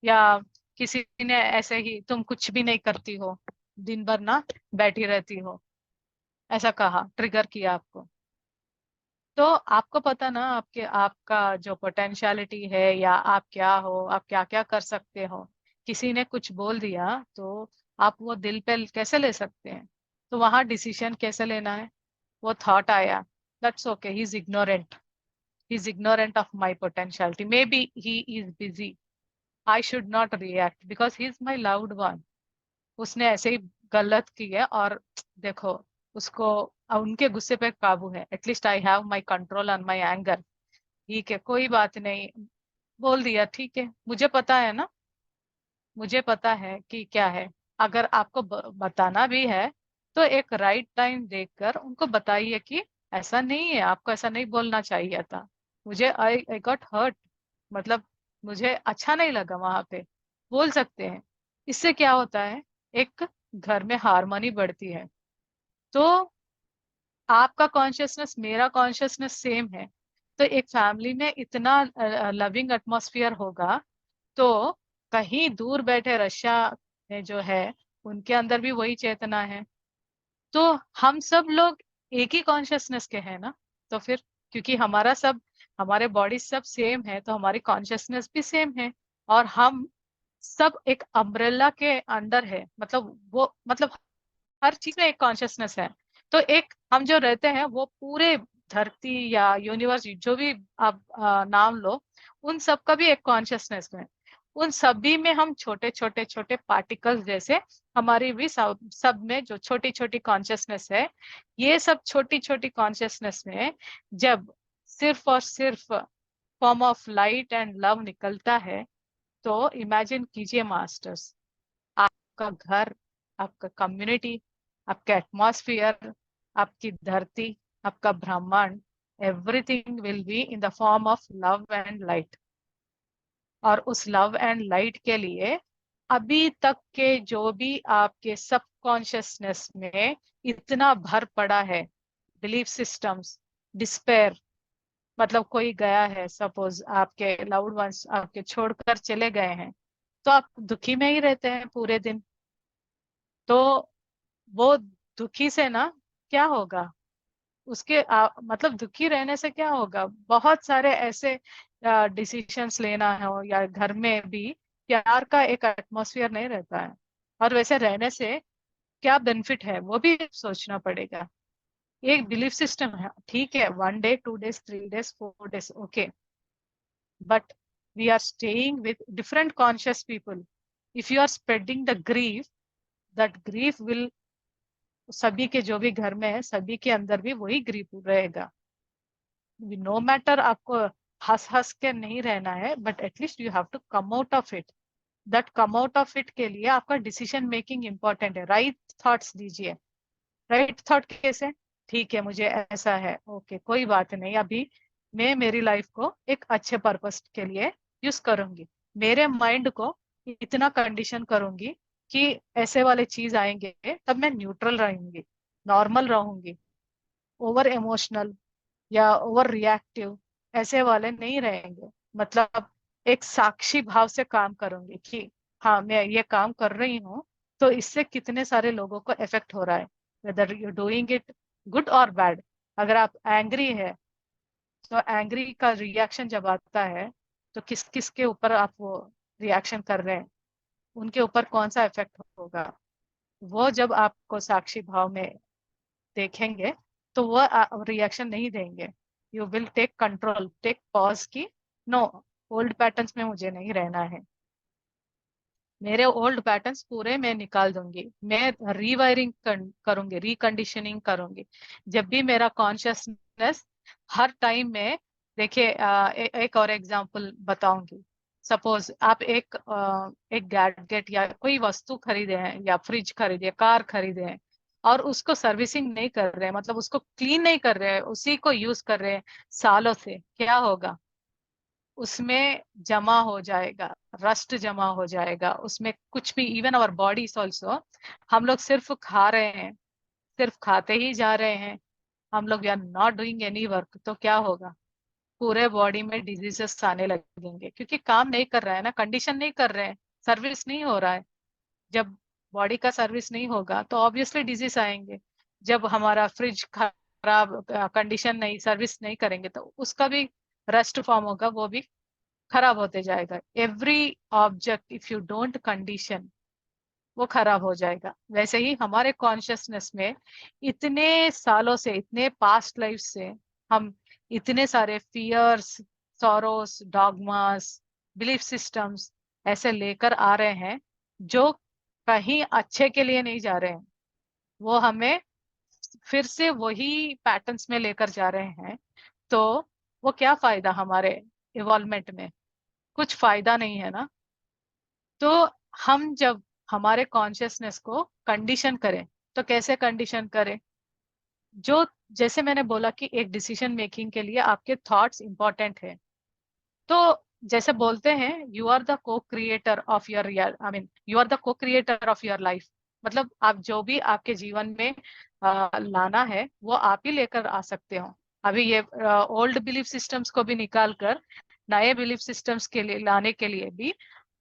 या किसी ने ऐसे ही, तुम कुछ भी नहीं करती हो, दिन भर ना बैठी रहती हो, ऐसा कहा, ट्रिगर किया आपको। तो आपको पता ना आपके आपका जो पोटेंशियलिटी है या आप क्या हो, आप क्या क्या कर सकते हो, किसी ने कुछ बोल दिया तो आप वो दिल पे कैसे ले सकते हैं? तो वहां डिसीजन कैसे लेना है? वो थॉट आया, that's okay, he is ignorant, he is ignorant of my potentiality, maybe he is busy, I should not react because he is my loved one, उसने ऐसे ही गलत की है। और देखो, उसको उनके गुस्से पे काबू है, at least I have my control on my anger, ठीक है कोई बात नहीं, बोल दिया, ठीक है, मुझे पता है ना, मुझे पता है कि क्या है। अगर आपको बताना भी है तो एक राइट टाइम देखकर उनको बताइए कि ऐसा नहीं है, आपको ऐसा नहीं बोलना चाहिए था, मुझे आई गॉट हर्ट, मतलब मुझे अच्छा नहीं लगा वहां पे, बोल सकते हैं। इससे क्या होता है, एक घर में हारमोनी बढ़ती है। तो आपका कॉन्शियसनेस मेरा कॉन्शियसनेस सेम है, तो एक फैमिली में इतना लविंग एटमॉस्फेयर होगा। तो कहीं दूर बैठे रशिया में जो है, उनके अंदर भी वही चेतना है। तो हम सब लोग एक ही कॉन्शियसनेस के हैं ना। तो फिर क्योंकि हमारा सब, हमारे बॉडी सब सेम है, तो हमारी कॉन्शियसनेस भी सेम है। और हम सब एक अम्ब्रेला के अंडर है, मतलब वो, मतलब हर चीज में एक कॉन्शियसनेस है। तो एक हम जो रहते हैं वो पूरे धरती या यूनिवर्स, जो भी आप नाम लो, उन सब का भी एक कॉन्शियसनेस है। उन सभी में हम छोटे छोटे छोटे पार्टिकल्स जैसे, हमारी भी सब में जो छोटी छोटी कॉन्शियसनेस है, ये सब छोटी छोटी कॉन्शियसनेस में जब सिर्फ और सिर्फ form of light and love निकलता है, तो इमेजिन कीजिए मास्टर्स, आपका घर, आपका कम्युनिटी, आपका एटमॉस्फियर, आपकी धरती, आपका ब्रह्मांड, everything will be in the form of love and light. और उस लव एंड लाइट के लिए अभी तक के जो भी आपके सबकॉन्शियसनेस में इतना भर पड़ा है, बिलीफ सिस्टम्स, डिस्पेयर, मतलब कोई गया है, सपोज आपके लाउड वंस आपके छोड़कर चले गए हैं, तो आप दुखी में ही रहते हैं पूरे दिन। तो वो दुखी से ना क्या होगा, उसके मतलब दुखी रहने से क्या होगा, बहुत सारे ऐसे डिसीशंस लेना हो या घर में भी प्यार का एक एटमॉस्फेयर नहीं रहता है। और वैसे रहने से क्या बेनिफिट है वो भी सोचना पड़ेगा। एक बिलीफ सिस्टम है, ठीक है, 1 day 2 days 3 days 4 days okay, but we are staying with different conscious people. If you are spreading the grief, that grief will, सभी के जो भी घर में है सभी के अंदर भी वही ग्रीफ रहेगा। नो मैटर, आपको हंस हंस के नहीं रहना है, but at least you have to come out of it. That come out of it के लिए आपका डिसीजन मेकिंग इंपॉर्टेंट है, राइट थॉट्स दीजिए। राइट थॉट कैसे? ठीक है मुझे ऐसा है, ओके कोई बात नहीं, अभी मैं मेरी लाइफ को एक अच्छे पर्पस के लिए यूज करूंगी, मेरे माइंड को इतना कंडीशन करूंगी कि ऐसे वाले चीज आएंगे तब मैं न्यूट्रल रहूंगी, नॉर्मल रहूंगी। ओवर इमोशनल या ओवर रिएक्टिव ऐसे वाले नहीं रहेंगे। मतलब एक साक्षी भाव से काम करूंगी कि हाँ मैं ये काम कर रही हूँ, तो इससे कितने सारे लोगों को इफेक्ट हो रहा है, whether you doing it good और बैड। अगर आप एंग्री है, तो एंग्री का रिएक्शन जब आता है, तो किस किस के ऊपर आप वो रिएक्शन कर रहे हैं, उनके ऊपर कौन सा इफेक्ट होगा, वो जब आपको साक्षी भाव में देखेंगे तो वो रिएक्शन नहीं देंगे। You will take control, take pause की नो, ओल्ड पैटर्न्स में मुझे नहीं रहना है। मेरे ओल्ड पैटर्न्स पूरे मैं निकाल दूंगी, मैं रीवायरिंग करूंगी, रिकंडीशनिंग करूंगी। जब भी मेरा कॉन्शियसनेस हर टाइम में, देखिए एक और एग्जांपल बताऊंगी। सपोज आप एक गैजेट या कोई वस्तु खरीदे हैं, या फ्रिज खरीदे, कार खरीदे हैं, और उसको सर्विसिंग नहीं कर रहे हैं, मतलब उसको क्लीन नहीं कर रहे हैं, उसी को यूज कर रहे हैं सालों से, क्या होगा? उसमें जमा हो जाएगा, रस्ट जमा हो जाएगा उसमें, कुछ भी। इवन आवर बॉडीज ऑल्सो, हम लोग सिर्फ खा रहे हैं, सिर्फ खाते ही जा रहे हैं, हम लोग we are not doing any work, तो क्या होगा? पूरे बॉडी में डिजीजेस आने लगेंगे, क्योंकि काम नहीं कर रहा है ना, कंडीशन नहीं कर रहे हैं, सर्विस नहीं हो रहा है। जब बॉडी का सर्विस नहीं होगा तो ऑब्वियसली डिजीज आएंगे। जब हमारा फ्रिज खराब, कंडीशन नहीं, सर्विस नहीं करेंगे, तो उसका भी रस्ट फॉर्म होगा, वो भी खराब होते जाएगा। Every object if you don't condition, वो खराब हो जाएगा। वैसे ही हमारे कॉन्शियसनेस में इतने सालों से, इतने पास्ट लाइफ से, हम इतने सारे fears, sorrows, dogmas, belief systems ऐसे लेकर आ रहे हैं, जो कहीं अच्छे के लिए नहीं जा रहे हैं, वो हमें फिर से वही पैटर्न्स में लेकर जा रहे हैं। तो वो क्या फायदा हमारे इवॉल्वमेंट में? कुछ फायदा नहीं है ना। तो हम जब हमारे कॉन्शियसनेस को कंडीशन करें, तो कैसे कंडीशन करें? जो, जैसे मैंने बोला कि एक डिसीजन मेकिंग के लिए आपके थॉट्स इंपॉर्टेंट है, तो जैसे बोलते हैं you are the co creator of your real, I mean you are the co creator of your life. मतलब आप जो भी आपके जीवन में लाना है, वो आप ही लेकर आ सकते हो। अभी ये ओल्ड बिलीफ सिस्टम्स को भी निकाल कर नए बिलीफ सिस्टम्स के लिए लाने के लिए भी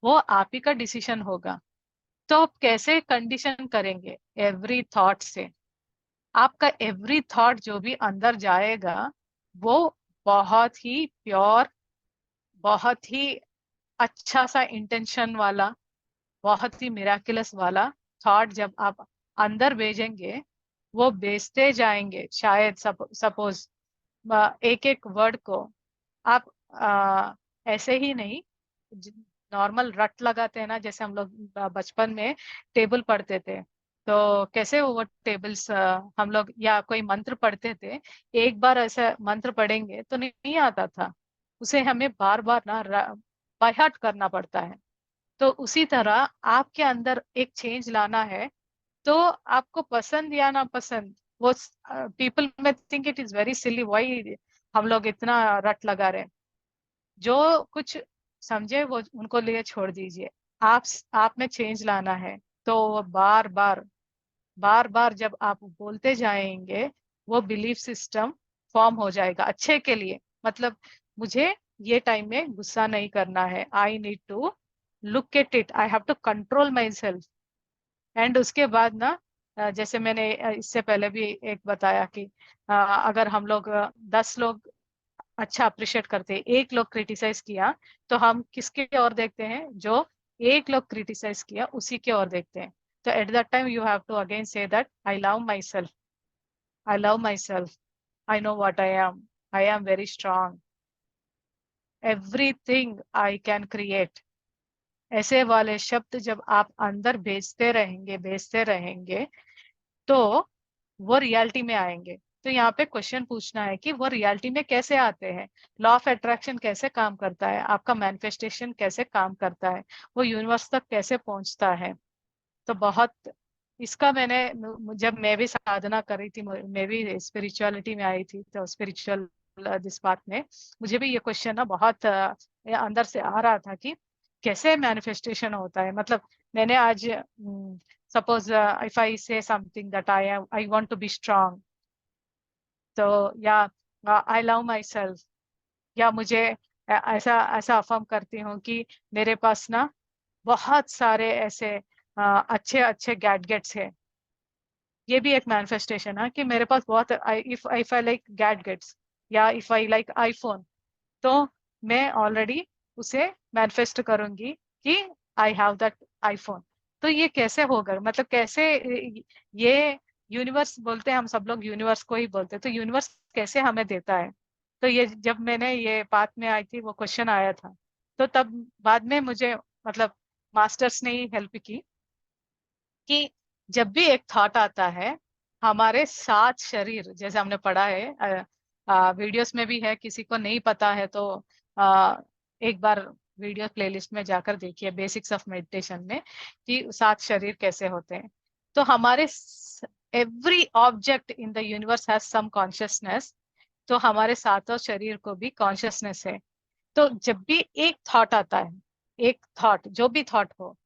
वो आप ही का डिसीजन होगा। तो आप कैसे कंडीशन करेंगे? एवरी थॉट से। आपका एवरी थॉट जो भी अंदर जाएगा, वो बहुत ही प्योर, बहुत ही अच्छा सा इंटेंशन वाला, बहुत ही मिराकिलस वाला थॉट जब आप अंदर भेजेंगे, वो भेजते जाएंगे। शायद सपोज एक एक वर्ड को आप ऐसे ही नहीं, नॉर्मल रट लगाते हैं ना, जैसे हम लोग बचपन में टेबल पढ़ते थे, तो कैसे वो टेबल्स हम लोग, या कोई मंत्र पढ़ते थे, एक बार ऐसा मंत्र पढ़ेंगे तो नहीं आता था, उसे हमें बार बार ना बाय हार्ट करना पड़ता है। तो उसी तरह आपके अंदर एक चेंज लाना है, तो आपको पसंद या ना पसंद, वो पीपल में think it is very silly, why हम लोग इतना रट लगा रहे हैं। जो कुछ समझे वो उनको लिए छोड़ दीजिए। आप आप में चेंज लाना है, तो वो बार बार, बार बार जब आप बोलते जाएंगे, वो बिलीफ सिस्टम फॉर्म हो जाएगा अच्छे के लिए। मतलब मुझे ये टाइम में गुस्सा नहीं करना है, I need to look at it, I have to control myself. And उसके बाद ना, जैसे मैंने इससे पहले भी एक बताया कि अगर हम लोग 10 लोग अच्छा अप्रिशिएट करते हैं, एक लोग क्रिटिसाइज किया, तो हम किसके ओर देखते हैं? जो एक लोग क्रिटिसाइज किया उसी के ओर देखते हैं। तो at that time you have to again say that I love myself, I love myself, I know what I am very strong, everything I can create. ऐसे वाले शब्द जब आप अंदर भेजते रहेंगे, तो वो रियलिटी में आएंगे। तो यहाँ पे क्वेश्चन पूछना है कि वो रियलिटी में कैसे आते हैं, लॉ ऑफ अट्रैक्शन कैसे काम करता है, आपका मैनिफेस्टेशन कैसे काम करता है, वो यूनिवर्स तक कैसे पहुंचता है। तो बहुत, इसका मैंने, जब मैं भी साधना कर रही थी, मैं भी स्पिरिचुअलिटी में आई थी, तो स्पिरिचुअल दिस बात में मुझे भी ये क्वेश्चन ना बहुत अंदर से आ रहा था कि कैसे मैनिफेस्टेशन होता है। मतलब मैंने आज suppose if I say something that I want to be strong, तो या आई लव माई सेल्फ, या मुझे ऐसा ऐसा अफर्म करती हूँ कि मेरे पास ना बहुत सारे ऐसे अच्छे अच्छे गैडजेट्स है। ये भी एक मैनिफेस्टेशन है कि मेरे पास बहुत, इफ आई लाइक गैडजेट्स या इफ आई लाइक आईफोन, तो मैं ऑलरेडी उसे मैनिफेस्ट करूंगी कि आई हैव दैट आईफोन। तो ये कैसे होगा, मतलब कैसे ये यूनिवर्स बोलते हैं, हम सब लोग यूनिवर्स को ही बोलते हैं, तो यूनिवर्स कैसे हमें देता है। तो ये जब मैंने ये बात में आई थी, वो क्वेश्चन आया था, तो तब बाद में मुझे मतलब मास्टर्स ने ही हेल्प की कि जब भी एक थॉट आता है, हमारे 7 शरीर जैसे हमने पढ़ा है, वीडियोस में भी है, किसी को नहीं पता है तो एक बार वीडियो प्लेलिस्ट में जाकर देखिए, बेसिक्स ऑफ मेडिटेशन में, कि 7 शरीर कैसे होते हैं। तो हमारे every object in the universe has some consciousness, तो हमारे 7 शरीर को भी कॉन्शियसनेस है। तो जब भी एक थॉट आता है, एक थॉट, जो भी थॉट हो,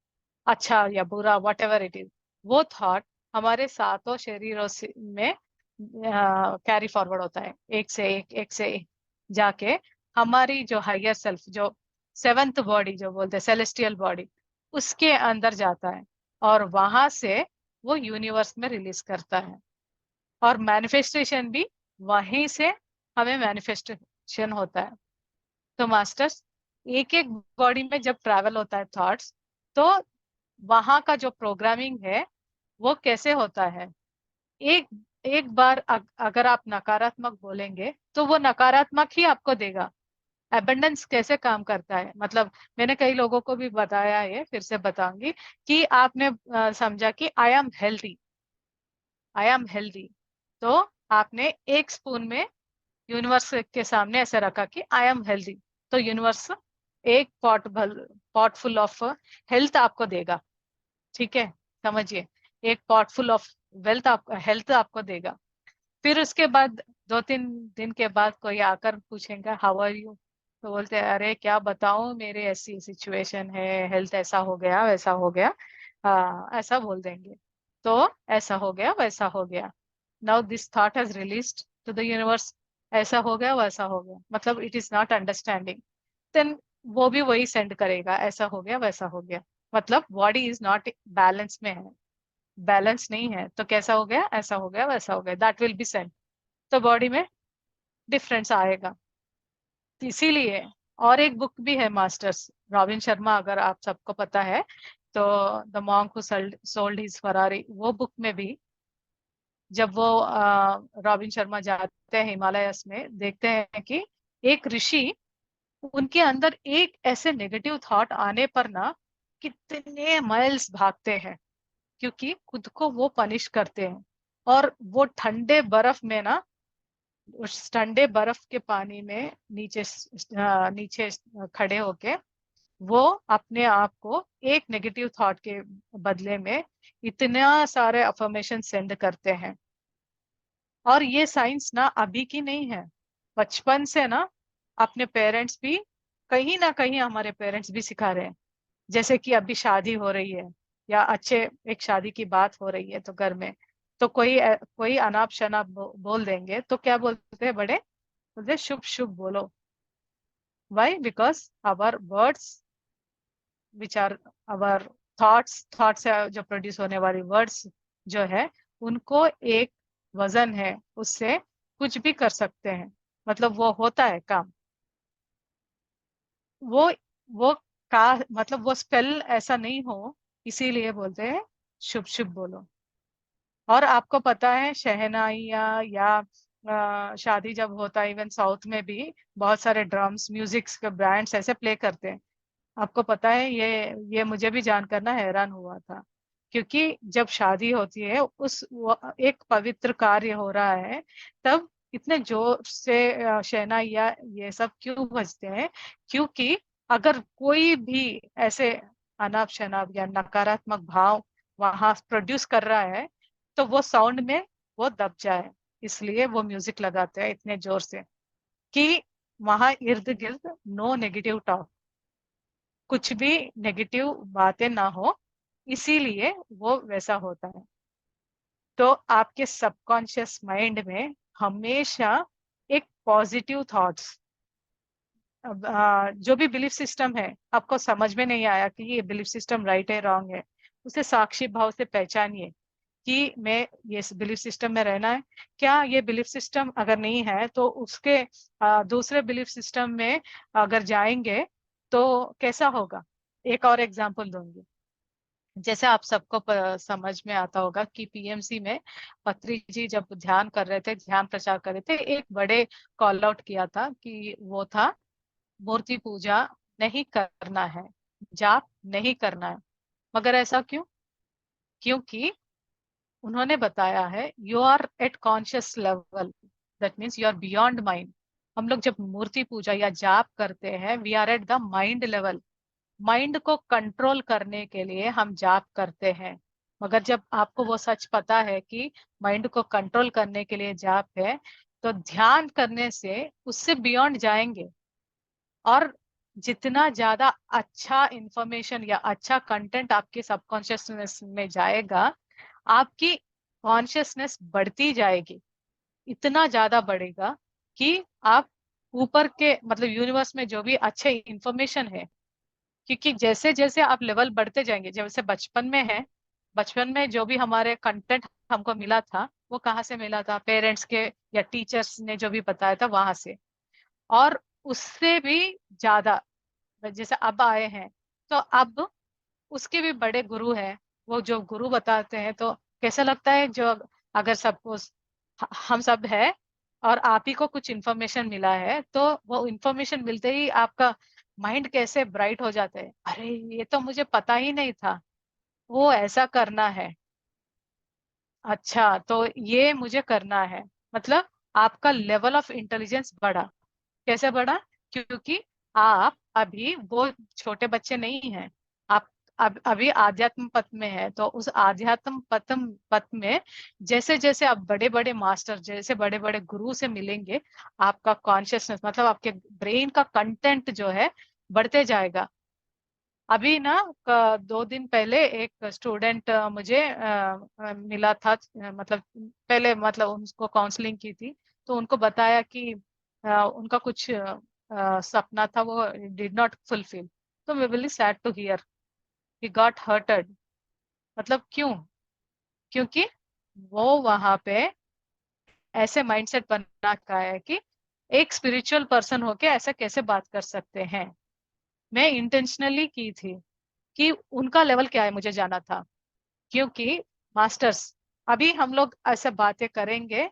अच्छा या बुरा, वट एवर इट इज, वो थॉट हमारे 7 शरीरों में कैरी फॉरवर्ड होता है, एक से एक जाके हमारी जो हायर सेल्फ, जो सेवेंथ बॉडी जो बोलते हैं सेलेस्टियल बॉडी, उसके अंदर जाता है, और वहां से वो यूनिवर्स में रिलीज करता है। और मैनिफेस्टेशन भी वहीं से हमें मैनिफेस्टेशन होता है। तो मास्टर्स, एक एक बॉडी में जब ट्रैवल होता है थॉट्स, तो वहां का जो प्रोग्रामिंग है वो कैसे होता है। एक एक बार अगर आप नकारात्मक बोलेंगे तो वो नकारात्मक ही आपको देगा। एबंडेंस कैसे काम करता है, मतलब मैंने कई लोगों को भी बताया है, फिर से बताऊंगी कि आपने समझा कि आई एम हेल्दी, तो आपने एक स्पून में यूनिवर्स के सामने ऐसे रखा कि आई एम हेल्दी, तो यूनिवर्स एक पॉट फुल ऑफ हेल्थ आपको देगा। ठीक है, समझिए, एक पॉट फुल ऑफ वेल्थ आपको, हेल्थ आपको देगा। फिर उसके बाद 2-3 दिन के बाद कोई आकर पूछेगा हाउ आर यू, तो बोलते हैं अरे क्या बताऊं, मेरे ऐसी सिचुएशन है, हेल्थ ऐसा हो गया वैसा हो गया, ऐसा बोल देंगे। तो ऐसा हो गया वैसा हो गया, now this thought has released to the universe, ऐसा हो गया वैसा हो गया, मतलब it is not understanding, then वो भी वही सेंड करेगा, ऐसा हो गया वैसा हो गया। मतलब बॉडी इज नॉट बैलेंस में है, बैलेंस नहीं है, तो कैसा हो गया, ऐसा हो गया वैसा हो गया, दैट विल बी सेंट, तो बॉडी में डिफरेंस आएगा। तो इसीलिए, और एक बुक भी है मास्टर्स, रॉबिन शर्मा, अगर आप सबको पता है तो, the monk who sold his Ferrari, वो बुक में भी जब वो रॉबिन शर्मा जाते हैं हिमालयस में, देखते हैं कि एक ऋषि, उनके अंदर एक ऐसे नेगेटिव थॉट आने पर ना कितने माइल्स भागते हैं, क्योंकि खुद को वो पनिश करते हैं। और वो ठंडे बर्फ में ना, उस ठंडे बर्फ के पानी में नीचे खड़े होके वो अपने आप को एक नेगेटिव थॉट के बदले में इतना सारे अफर्मेशन सेंड करते हैं। और ये साइंस ना अभी की नहीं है, बचपन से ना अपने पेरेंट्स भी, कहीं ना कहीं हमारे पेरेंट्स भी सिखा रहे हैं। जैसे कि अभी शादी हो रही है, या अच्छे एक शादी की बात हो रही है, तो घर में तो कोई अनाप शनाप बोल देंगे, तो क्या बोलते हैं बड़े, बोलते हैं, शुभ शुभ बोलो। Why? Because our words which are our thoughts से जो प्रोड्यूस होने वाली वर्ड्स जो है, उनको एक वजन है, उससे कुछ भी कर सकते हैं, मतलब वो होता है काम। वो वो का मतलब वो स्पेल ऐसा नहीं हो, इसीलिए बोलते हैं शुभ शुभ बोलो। और आपको पता है शहनाइयाँ या शादी जब होता है, इवन साउथ में भी बहुत सारे ड्रम्स म्यूजिक के बैंड्स ऐसे प्ले करते हैं। आपको पता है, ये मुझे भी जानकर ना हैरान हुआ था, क्योंकि जब शादी होती है, एक पवित्र कार्य हो रहा है, तब इतने जोर से शहनाइयाँ ये सब क्यों बजते हैं? क्योंकि अगर कोई भी ऐसे अनाप शनाप या नकारात्मक भाव वहां प्रोड्यूस कर रहा है, तो वो साउंड में वो दब जाए, इसलिए वो म्यूजिक लगाते हैं इतने जोर से। कि वहां इर्द गिर्द नो नेगेटिव टॉक, कुछ भी नेगेटिव बातें ना हो, इसीलिए वो वैसा होता है। तो आपके सबकॉन्शियस माइंड में हमेशा एक पॉजिटिव थॉट्स, जो भी बिलीफ सिस्टम है आपको समझ में नहीं आया कि ये बिलीफ सिस्टम राइट है रॉन्ग है, उसे साक्षी भाव से पहचानिए कि मैं ये बिलीफ सिस्टम में रहना है। क्या ये बिलीफ सिस्टम अगर नहीं है तो उसके दूसरे बिलीफ सिस्टम में अगर जाएंगे तो कैसा होगा। एक और एग्जांपल दूंगी। जैसे आप सबको समझ में आता होगा कि पीएमसी में पत्री जी जब ध्यान कर रहे थे, ध्यान प्रचार कर रहे थे, एक बड़े कॉल आउट किया था कि वो था मूर्ति पूजा नहीं करना है, जाप नहीं करना है। मगर ऐसा क्यों? क्योंकि उन्होंने बताया है you are at conscious level, that means you are beyond mind. हम लोग जब मूर्ति पूजा या जाप करते हैं we are at the mind level. Mind को कंट्रोल करने के लिए हम जाप करते हैं। मगर जब आपको वो सच पता है कि माइंड को कंट्रोल करने के लिए जाप है, तो ध्यान करने से उससे बियॉन्ड जाएंगे। और जितना ज्यादा अच्छा इंफॉर्मेशन या अच्छा कंटेंट आपके सबकॉन्शियसनेस में जाएगा, आपकी कॉन्शियसनेस बढ़ती जाएगी। इतना ज्यादा बढ़ेगा कि आप ऊपर के मतलब यूनिवर्स में जो भी अच्छे इंफॉर्मेशन है, क्योंकि जैसे जैसे आप लेवल बढ़ते जाएंगे, जैसे बचपन में है, बचपन में जो भी हमारे कंटेंट हमको मिला था वो कहाँ से मिला था? पेरेंट्स के या टीचर्स ने जो भी बताया था वहां से। और उससे भी ज्यादा जैसे अब आए हैं, तो अब उसके भी बड़े गुरु हैं। वो जो गुरु बताते हैं तो कैसा लगता है, जो अगर सपोज हम सब है और आप ही को कुछ इन्फॉर्मेशन मिला है, तो वो इन्फॉर्मेशन मिलते ही आपका माइंड कैसे ब्राइट हो जाता है, अरे ये तो मुझे पता ही नहीं था, वो ऐसा करना है। अच्छा, तो ये मुझे करना है। मतलब आपका लेवल ऑफ इंटेलिजेंस बढ़ा। कैसे बढ़ा? क्योंकि आप अभी वो छोटे बच्चे नहीं हैं। आप अब अभी आध्यात्म पथ में है, तो उस आध्यात्म पथ में जैसे जैसे आप बड़े बड़े मास्टर, जैसे बड़े बड़े गुरु से मिलेंगे, आपका कॉन्शियसनेस मतलब आपके ब्रेन का कंटेंट जो है बढ़ते जाएगा। अभी ना 2 दिन पहले एक स्टूडेंट मुझे मिला था, मतलब पहले मतलब उनको काउंसलिंग की थी, तो उनको बताया कि उनका कुछ सपना था वो डिड नॉट फुलफिल। तो we really sad to hear, he got hurted. मतलब क्यों? क्योंकि वो वहां पे ऐसे माइंडसेट बना का है कि एक स्पिरिचुअल पर्सन होके ऐसे कैसे बात कर सकते हैं। मैं इंटेंशनली की थी कि उनका लेवल क्या है मुझे जाना था। क्योंकि मास्टर्स, अभी हम लोग ऐसे बातें करेंगे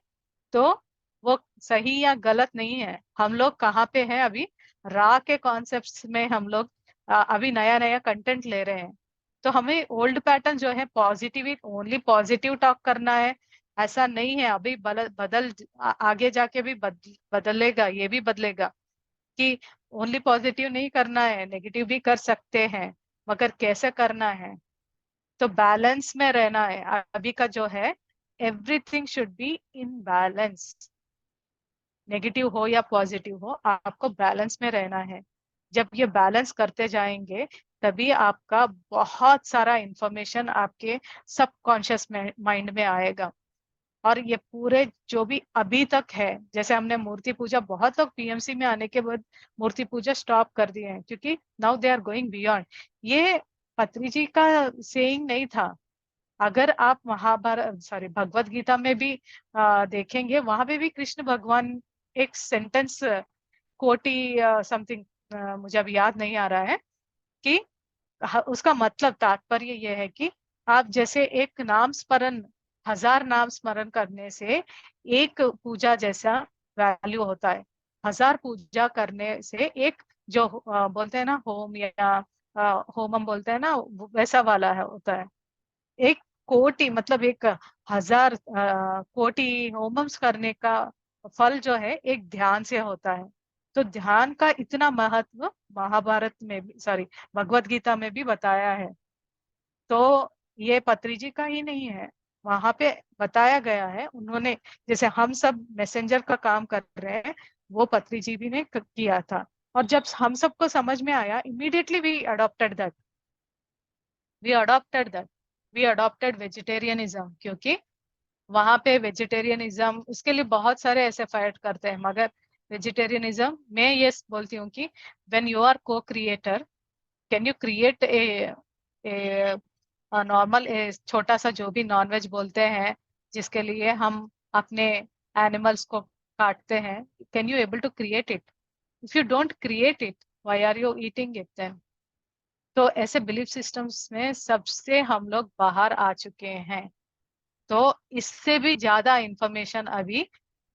तो वो सही या गलत नहीं है। हम लोग कहाँ पे हैं अभी? रा के कॉन्सेप्ट्स में हम लोग अभी नया नया कंटेंट ले रहे हैं। तो हमें ओल्ड पैटर्न जो है पॉजिटिव, ओनली पॉजिटिव टॉक करना है, ऐसा नहीं है। अभी आगे जाके भी बदलेगा, ये भी बदलेगा कि ओनली पॉजिटिव नहीं करना है, नेगेटिव भी कर सकते हैं, मगर कैसे करना है? तो बैलेंस में रहना है अभी का जो है। Everything should be in balance, negative हो या पॉजिटिव हो, आपको बैलेंस में रहना है। जब ये बैलेंस करते जाएंगे तभी आपका बहुत सारा इंफॉर्मेशन आपके सबकॉन्शियस माइंड में आएगा। और ये पूरे जो भी अभी तक है, जैसे हमने मूर्ति पूजा, बहुत लोग पीएमसी में आने के बाद मूर्ति पूजा स्टॉप कर दिए हैं क्योंकि now they are going beyond. ये पत्री जी का सेइंग नहीं था। अगर आप महाभारत सॉरी भगवत गीता में भी देखेंगे, वहां पे भी कृष्ण भगवान एक सेंटेंस, कोटि समथिंग, मुझे अभी याद नहीं आ रहा है, कि उसका मतलब तात्पर्य यह है कि आप जैसे एक नाम स्मरण, 1000 नाम स्मरण करने से एक पूजा जैसा वैल्यू होता है। 1000 पूजा करने से एक जो बोलते हैं ना होम या होमम बोलते हैं ना, वैसा वाला है होता है। एक कोटि मतलब 1000 कोटि होमम्स करने का फल जो है एक ध्यान से होता है। तो ध्यान का इतना महत्व महाभारत में भी सॉरी भगवत गीता में भी बताया है। तो ये पत्री जी का ही नहीं है, वहां पे बताया गया है। उन्होंने, जैसे हम सब मैसेंजर का काम कर रहे हैं, वो पत्री जी भी ने किया था। और जब हम सबको समझ में आया, immediately we adopted that we adopted vegetarianism, क्योंकि वहां पे वेजिटेरियनिज्म उसके लिए बहुत सारे ऐसे फाइट करते हैं, मगर वेजिटेरियनिज्म मैं ये बोलती हूँ कि व्हेन यू आर को creator, can you create a normal छोटा सा जो भी नॉनवेज बोलते हैं जिसके लिए हम अपने एनिमल्स को काटते हैं, can you able to create it? If you don't create it, why are you eating it then? तो ऐसे बिलीफ सिस्टम्स में सबसे हम लोग बाहर आ चुके हैं। तो इससे भी ज्यादा इंफॉर्मेशन अभी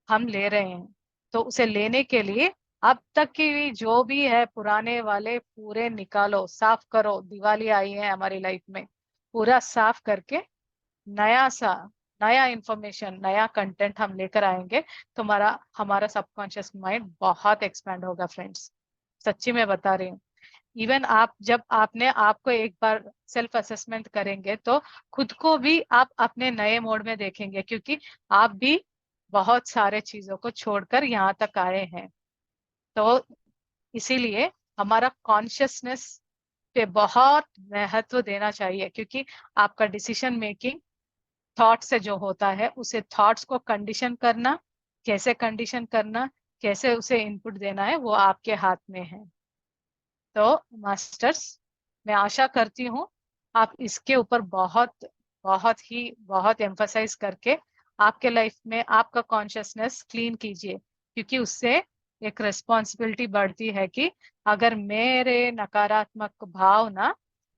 हम ले रहे हैं। तो उसे लेने के लिए अब तक की जो भी है पुराने वाले पूरे निकालो, साफ करो। दिवाली आई है हमारी लाइफ में, पूरा साफ करके नया सा नया इंफॉर्मेशन, नया कंटेंट हम लेकर आएंगे। तो हमारा हमारा सबकॉन्शियस माइंड बहुत एक्सपैंड होगा फ्रेंड्स। सच्ची में बता रही हूँ। इवन आप जब आपने आपको एक बार सेल्फ असेसमेंट करेंगे तो खुद को भी आप अपने नए मोड में देखेंगे, क्योंकि आप भी बहुत सारे चीजों को छोड़कर यहाँ तक आए हैं। तो इसीलिए हमारा कॉन्शियसनेस पे बहुत महत्व देना चाहिए, क्योंकि आपका डिसीजन मेकिंग थॉट से जो होता है, उसे थॉट्स को कंडीशन करना, कैसे कंडीशन करना, कैसे उसे इनपुट देना है, वो आपके हाथ में है। तो मास्टर्स, मैं आशा करती हूँ आप इसके ऊपर बहुत एम्फसाइज करके आपके लाइफ में आपका कॉन्शियसनेस क्लीन कीजिए, क्योंकि उससे एक रिस्पॉन्सिबिलिटी बढ़ती है कि अगर मेरे नकारात्मक भाव ना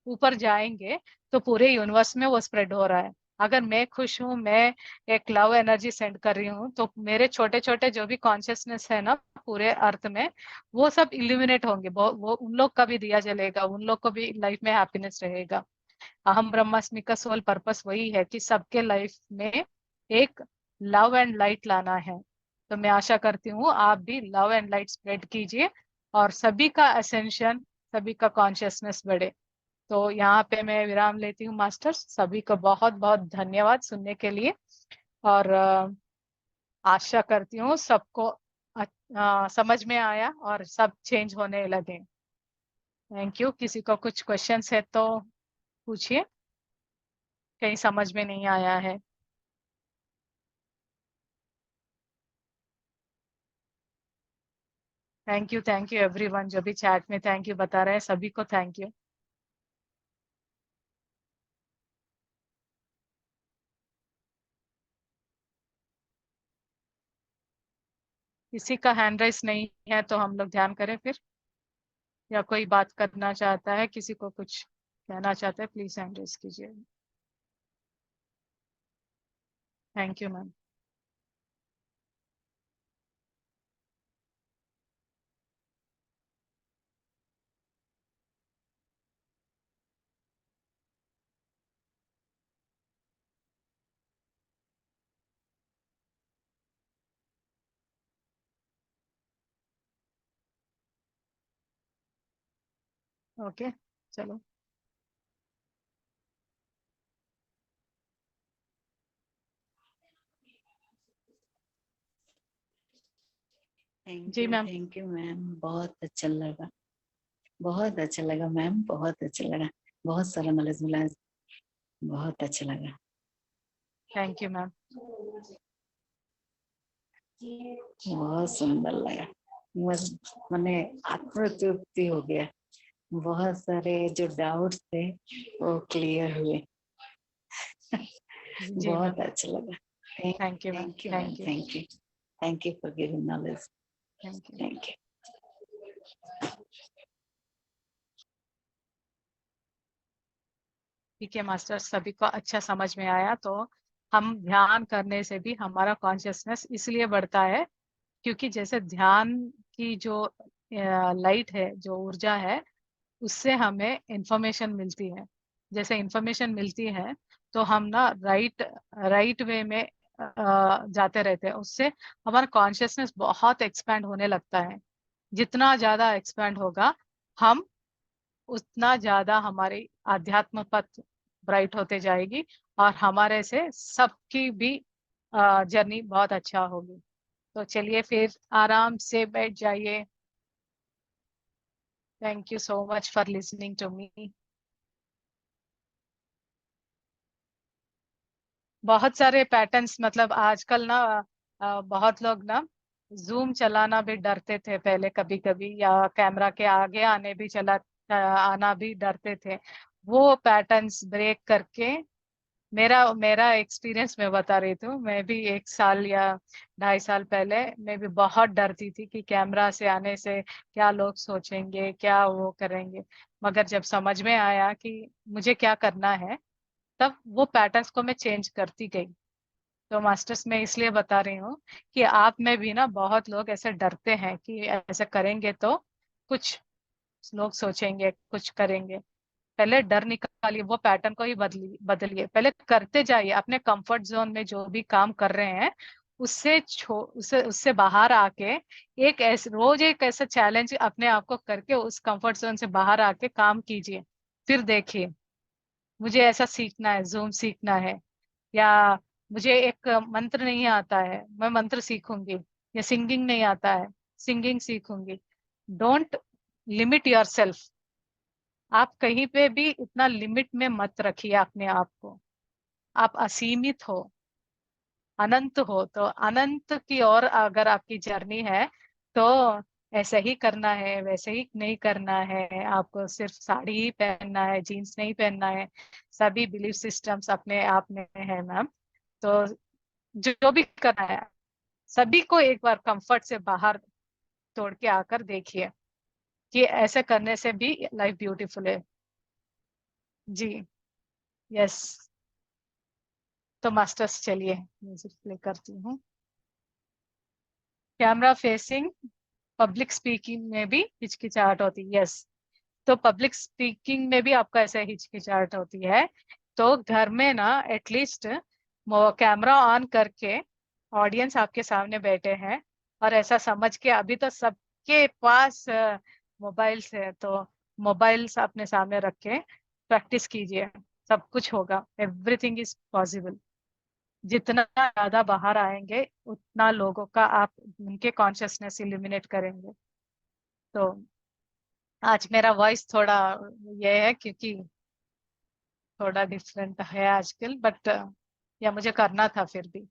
ऊपर जाएंगे तो पूरे यूनिवर्स में वो स्प्रेड हो रहा है। अगर मैं खुश हूँ, मैं एक लव एनर्जी सेंड कर रही हूँ, तो मेरे छोटे छोटे जो भी कॉन्शियसनेस है ना पूरे अर्थ में, वो सब इल्यूमिनेट होंगे। वो उन लोग का भी दिया जलेगा, उन लोग को भी लाइफ में हैप्पीनेस रहेगा। अहम ब्रह्मास्मि का सोल पर्पस वही है कि सबके लाइफ में एक लव एंड लाइट लाना है। तो मैं आशा करती हूँ आप भी लव एंड लाइट स्प्रेड कीजिए और सभी का असेंशन, सभी का कॉन्शियसनेस बढ़े। तो यहाँ पे मैं विराम लेती हूँ मास्टर्स। सभी को बहुत बहुत धन्यवाद सुनने के लिए। और आशा करती हूँ सबको समझ में आया और सब चेंज होने लगे। Thank you. किसी को कुछ क्वेश्चंस है तो पूछिए, कहीं समझ में नहीं आया है। थैंक यू एवरीवन जो भी चैट में थैंक यू बता रहे हैं, सभी को थैंक यू। किसी का हैंड राइज नहीं है तो हम लोग ध्यान करें फिर, या कोई बात करना चाहता है, किसी को कुछ कहना चाहता है, प्लीज हैंड राइज कीजिए। Thank you ma'am. ओके, चलो। जी मैम। थैंक यू मैम, बहुत अच्छा लगा। बहुत अच्छा लगा मैम, बहुत अच्छा लगा। बहुत सारा नॉलेज मिला, बहुत अच्छा लगा। Thank you ma'am. बहुत सुंदर लगा। मैंने आत्मतृप्ति हो गया। बहुत सारे जो डाउट्स थे वो क्लियर हुए। जी मैम। बहुत अच्छा लगा। Thank you ma'am. Thank you ma'am, thank you. Thank you. Thank you for giving knowledge. Thank you. Thank you. ठीक है मास्टर, सभी को अच्छा समझ में आया। तो हम ध्यान करने से भी हमारा कॉन्शियसनेस इसलिए बढ़ता है, क्योंकि जैसे ध्यान की जो लाइट है, जो ऊर्जा है, उससे हमें इंफॉर्मेशन मिलती है। जैसे इंफॉर्मेशन मिलती है तो हम ना राइट राइट वे में जाते रहते हैं। उससे हमारा कॉन्शियसनेस बहुत एक्सपैंड होने लगता है। जितना ज्यादा एक्सपैंड होगा हम, उतना ज्यादा हमारी आध्यात्म पथ ब्राइट होते जाएगी और हमारे से सबकी भी जर्नी बहुत अच्छा होगी। तो चलिए फिर आराम से बैठ जाइए। Thank you so much for listening to me. बहुत सारे पैटर्न्स, मतलब आजकल ना बहुत लोग ना जूम चलाना भी डरते थे पहले, कभी कभी, या कैमरा के आगे आने भी आना भी डरते थे। वो पैटर्न्स ब्रेक करके, मेरा मेरा एक्सपीरियंस मैं बता रही थी। मैं भी 1 साल या 2.5 साल पहले मैं भी बहुत डरती थी कि कैमरा से आने से क्या लोग सोचेंगे, क्या वो करेंगे। मगर जब समझ में आया कि मुझे क्या करना है, तब वो पैटर्न्स को मैं चेंज करती गई। तो मास्टर्स में इसलिए बता रही हूँ कि आप में भी ना बहुत लोग ऐसे डरते हैं कि ऐसे करेंगे तो कुछ लोग सोचेंगे, कुछ करेंगे। पहले डर निकालिए, वो पैटर्न को ही बदलिए, पहले करते जाइए। अपने कंफर्ट जोन में जो भी काम कर रहे हैं उससे उससे बाहर आके रोज एक ऐसा चैलेंज अपने आप को करके उस कंफर्ट जोन से बाहर आके काम कीजिए। फिर देखिए, मुझे ऐसा सीखना है, जूम सीखना है, या मुझे एक मंत्र नहीं आता है, मैं मंत्र सीखूंगी, या सिंगिंग नहीं आता है, सिंगिंग सीखूंगी। Don't limit your yourself कहीं पे भी इतना लिमिट में मत रखिए अपने आप को। आप असीमित हो, अनंत हो। तो अनंत की ओर अगर आपकी जर्नी है, तो ऐसे ही करना है, वैसे ही नहीं करना है। आपको सिर्फ साड़ी ही पहनना है, जीन्स नहीं पहनना है। सभी बिलीफ सिस्टम्स अपने आप में है मैम। तो जो भी करना है, सभी को एक बार कंफर्ट से बाहर तोड़ के आकर देखिए कि ऐसे करने से भी लाइफ ब्यूटीफुल है। जी। यस। तो मास्टर्स चलिए म्यूजिक प्ले करती हूँ। कैमरा फेसिंग पब्लिक स्पीकिंग में भी हिचकिचाहट होती है। यस। तो पब्लिक स्पीकिंग में भी आपका ऐसे हिचकिचाहट होती है, तो घर में ना एटलीस्ट कैमरा ऑन करके, ऑडियंस आपके सामने बैठे हैं, और ऐसा समझ के, अभी तो सबके पास मोबाइल्स है, तो मोबाइल्स अपने सामने रख के प्रैक्टिस कीजिए। सब कुछ होगा, एवरीथिंग इज पॉसिबल। जितना ज्यादा बाहर आएंगे, उतना लोगों का आप उनके कॉन्शियसनेस इल्यूमिनेट करेंगे। तो आज मेरा वॉइस थोड़ा ये है क्योंकि थोड़ा डिफरेंट है आजकल, बट या मुझे करना था फिर भी।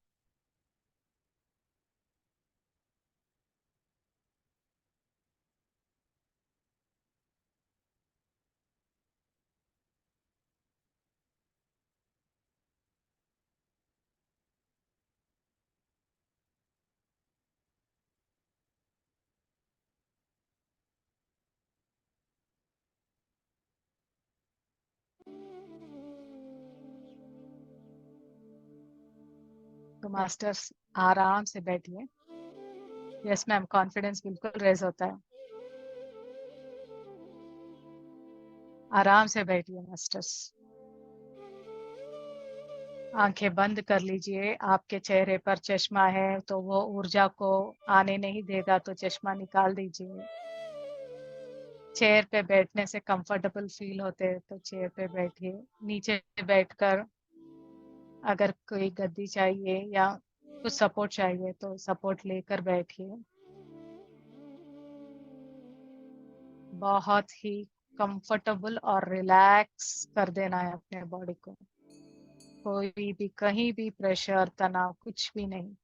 तो मास्टर्स आराम से बैठिए। यस मैम, कॉन्फिडेंस बिल्कुल रेज होता है। आराम से बैठिए मास्टर्स। आंखें बंद कर लीजिए। आपके चेहरे पर चश्मा है तो वो ऊर्जा को आने नहीं देगा, तो चश्मा निकाल दीजिए। चेयर पे बैठने से कंफर्टेबल फील होते हैं तो चेयर पे बैठिए। नीचे बैठकर अगर कोई गद्दी चाहिए या कुछ सपोर्ट चाहिए तो सपोर्ट लेकर बैठिए। बहुत ही कंफर्टेबल और रिलैक्स कर देना है अपने बॉडी को। कोई भी कहीं भी प्रेशर, तनाव कुछ भी नहीं।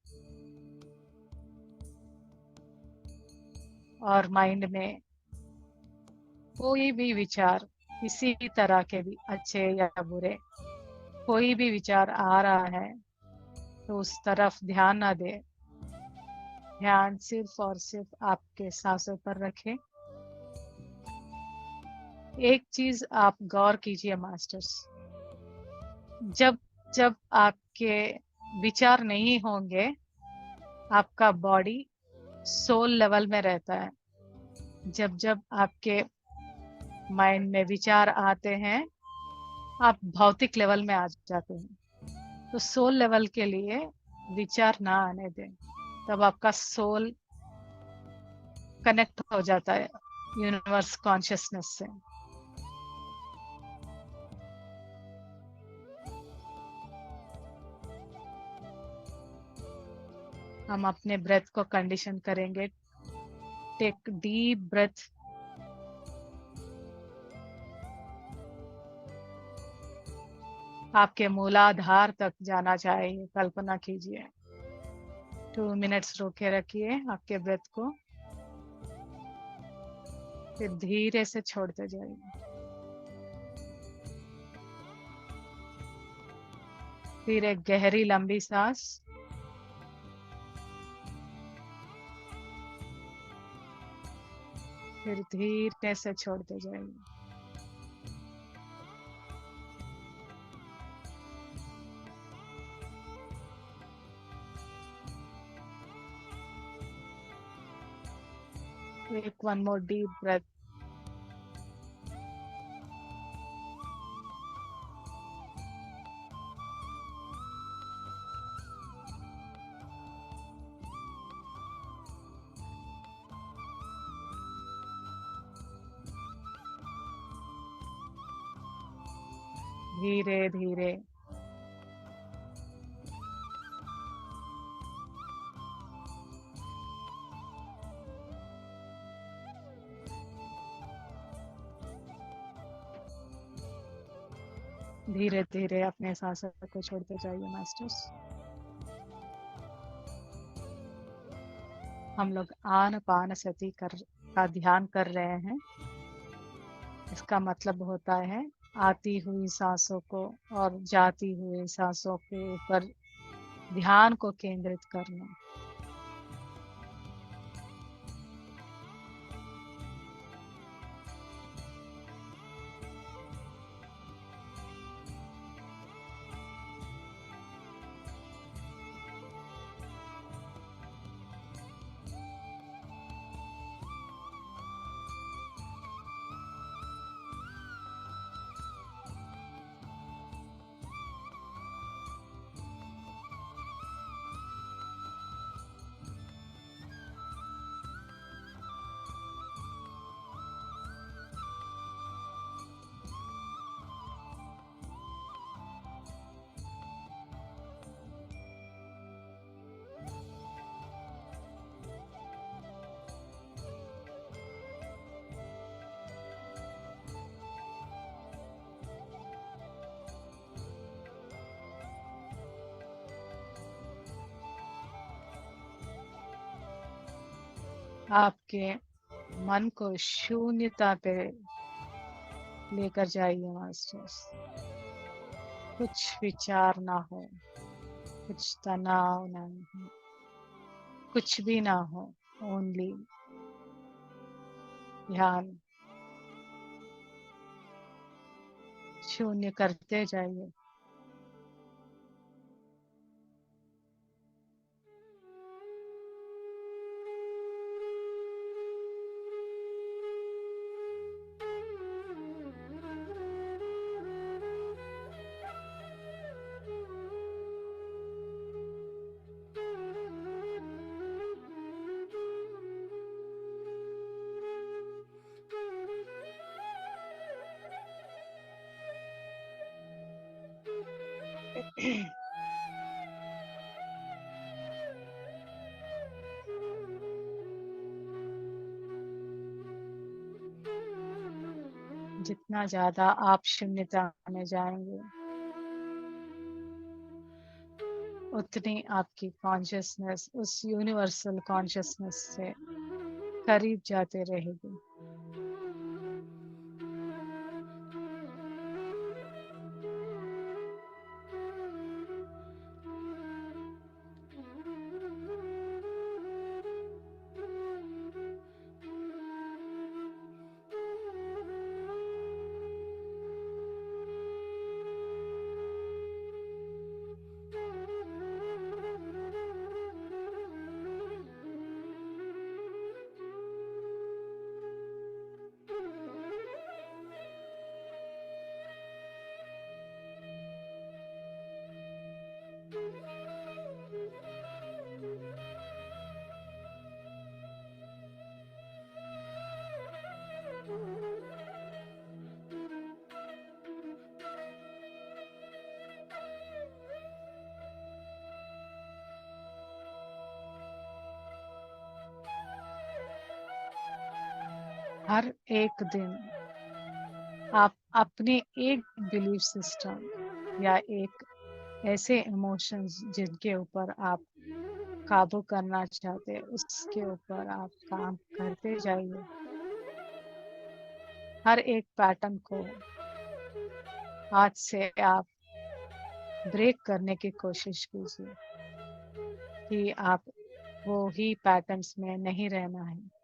और माइंड में कोई भी विचार, किसी भी तरह के भी, अच्छे या बुरे, कोई भी विचार आ रहा है तो उस तरफ ध्यान ना दे। ध्यान सिर्फ और सिर्फ आपके सांसों पर रखें। एक चीज आप गौर कीजिए मास्टर्स, जब जब आपके विचार नहीं होंगे, आपका बॉडी सोल लेवल में रहता है। जब जब आपके माइंड में विचार आते हैं, आप भौतिक लेवल में आ जाते हैं। तो सोल लेवल के लिए विचार ना आने दें, तब आपका सोल कनेक्ट हो जाता है यूनिवर्स कॉन्शियसनेस से। हम अपने ब्रेथ को कंडीशन करेंगे। Take deep breath. आपके मूलाधार तक जाना चाहिए, कल्पना कीजिए। 2 मिनट्स रोके रखिए आपके ब्रेथ को, फिर धीरे से छोड़ते जाइए। फिर एक गहरी लंबी सांस। फिर धीरे से छोड़ते जाइए। Take one more deep breath. धीरे धीरे धीरे धीरे अपने सांसों को छोड़ते जाइए मास्टर्स। हम लोग आनापानसति का ध्यान कर रहे हैं। इसका मतलब होता है आती हुई सांसों को और जाती हुई सांसों के ऊपर ध्यान को केंद्रित करना। आपके मन को शून्यता पे लेकर जाइए मास्टर्स। कुछ विचार ना हो, कुछ तनाव ना हो, कुछ भी ना हो, ओनली ध्यान। शून्य करते जाइए। जितना ज्यादा आप शून्यता में जाएंगे, उतनी आपकी कॉन्शियसनेस उस यूनिवर्सल कॉन्शियसनेस से करीब जाते रहेगी। हर एक दिन आप अपने एक बिलीफ सिस्टम या एक ऐसे इमोशंस जिनके ऊपर आप काबू करना चाहते हैं उसके ऊपर आप काम करते जाइए। हर एक पैटर्न को आज से आप ब्रेक करने की कोशिश कीजिए कि आप वो ही पैटर्न्स में नहीं रहना है।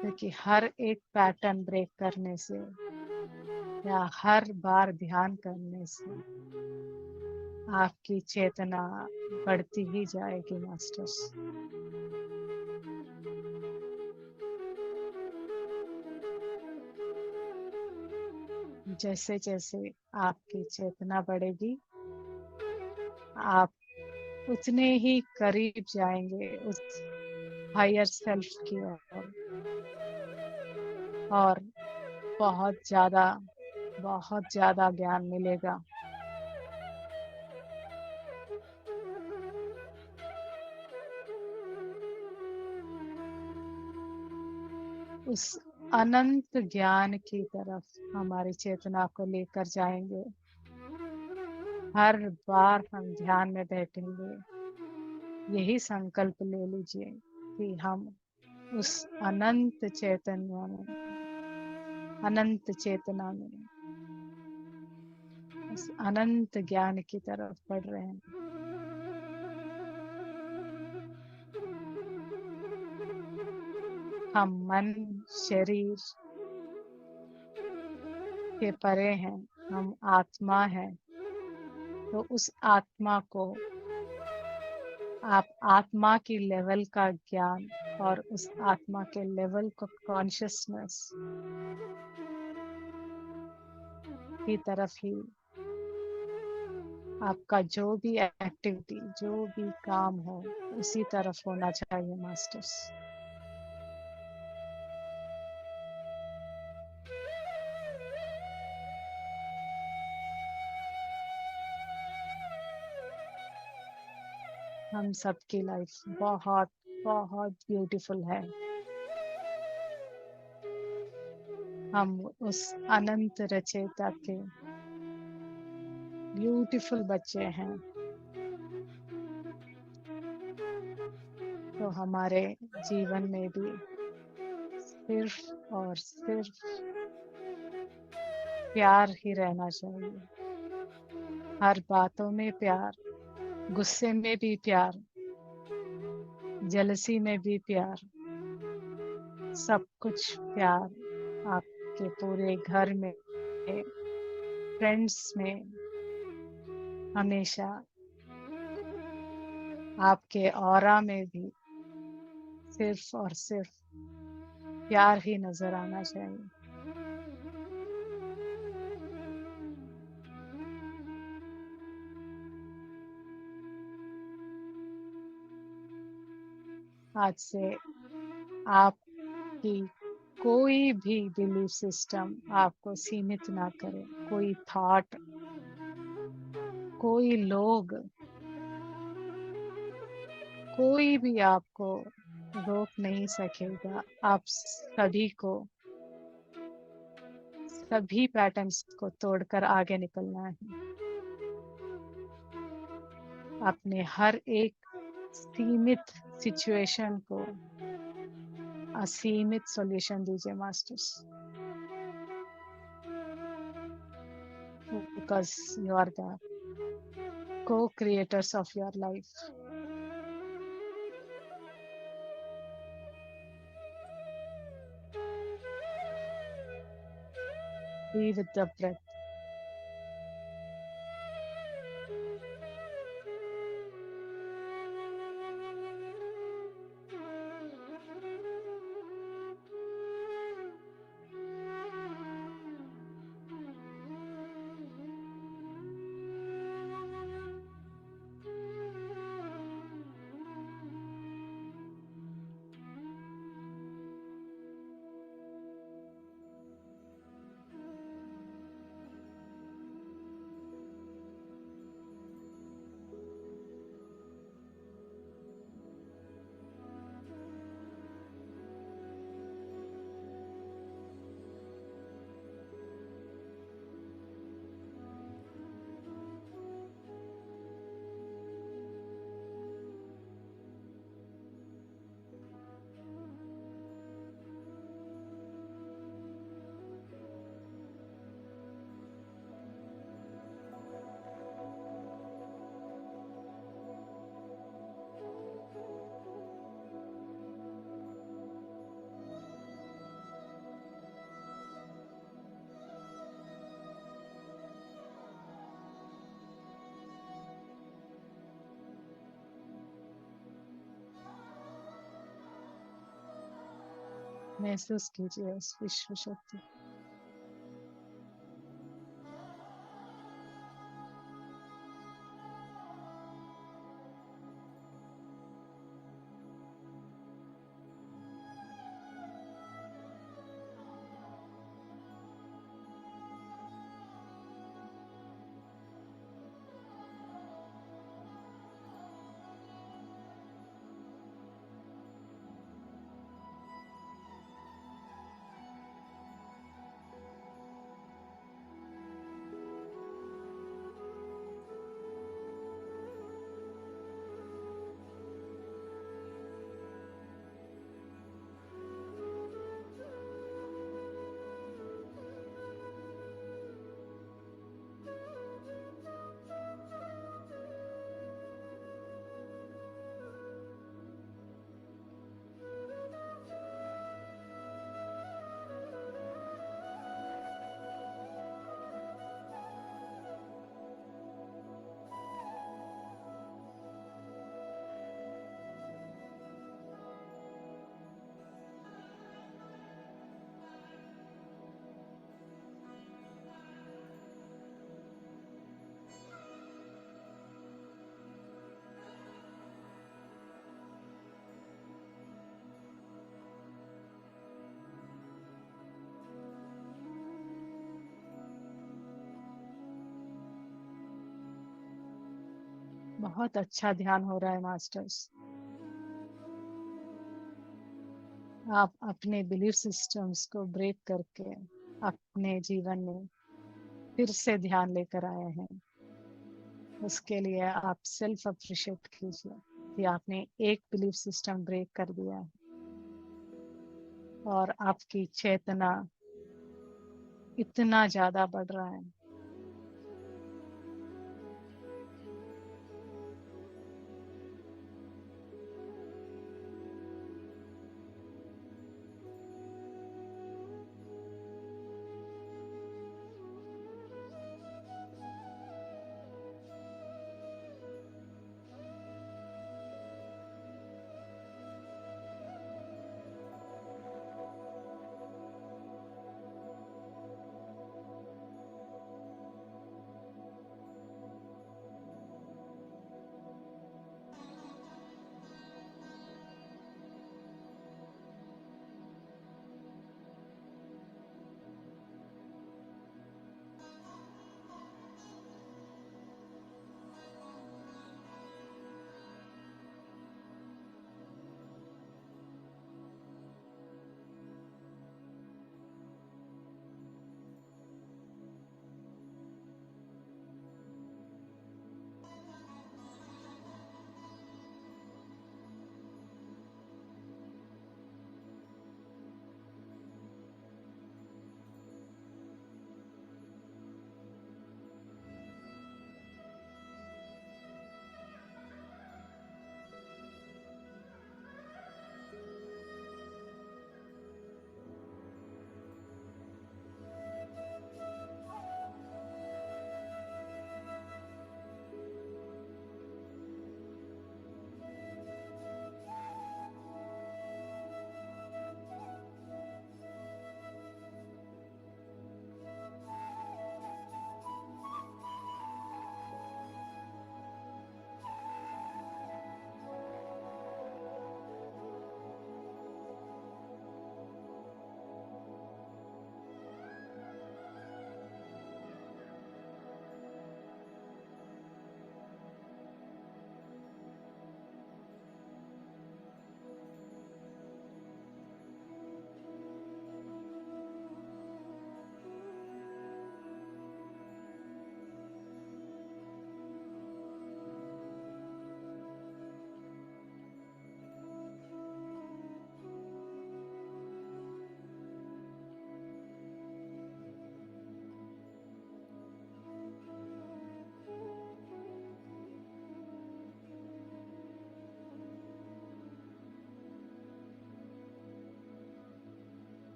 क्योंकि हर एक पैटर्न ब्रेक करने से या हर बार ध्यान करने से आपकी चेतना बढ़ती ही जाएगी मास्टर्स। जैसे जैसे आपकी चेतना बढ़ेगी आप उतने ही करीब जाएंगे उस हायर सेल्फ की ओर और बहुत ज्यादा ज्ञान मिलेगा। उस अनंत ज्ञान की तरफ हमारी चेतना को लेकर जाएंगे। हर बार हम ध्यान में बैठेंगे यही संकल्प ले लीजिए कि हम उस अनंत चैतन्य में, अनंत चेतना में, उस अनंत ज्ञान की तरफ बढ़ रहे हैं। हम मन शरीर के परे हैं, हम आत्मा हैं। तो उस आत्मा को आप आत्मा की लेवल का ज्ञान और उस आत्मा के लेवल को कॉन्शियसनेस की तरफ ही आपका जो भी एक्टिविटी जो भी काम हो उसी तरफ होना चाहिए मास्टर्स। हम सबकी लाइफ बहुत बहुत ब्यूटीफुल है। हम उस अनंत रचयिता के ब्यूटीफुल बच्चे हैं। तो हमारे जीवन में भी सिर्फ और सिर्फ प्यार ही रहना चाहिए। हर बातों में प्यार, गुस्से में भी प्यार, जेलसी में भी प्यार, सब कुछ प्यार आपके पूरे घर में, फ्रेंड्स में, हमेशा आपके ऑरा में भी सिर्फ और सिर्फ प्यार ही नजर आना चाहिए। आज से आपकी कोई भी बिलीफ सिस्टम आपको सीमित ना करे। कोई थॉट, कोई लोग, कोई भी आपको रोक नहीं सकेगा। आप सभी को, सभी पैटर्न्स को तोड़कर आगे निकलना है। अपने हर एक सीमित सिचुएशन को असीमित सॉल्यूशन दीजिए masters. Because you are the co-creators of your life. Be with the breath. महसूस कीजिए उस विश्व शक्ति। बहुत अच्छा ध्यान हो रहा है मास्टर्स। आप अपने बिलीफ सिस्टम्स को ब्रेक करके अपने जीवन में फिर से ध्यान लेकर आए हैं। उसके लिए आप सेल्फ अप्रिशिएट कीजिए कि आपने एक बिलीफ सिस्टम ब्रेक कर दिया है और आपकी चेतना इतना ज्यादा बढ़ रहा है।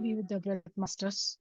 Be with the breath, masters.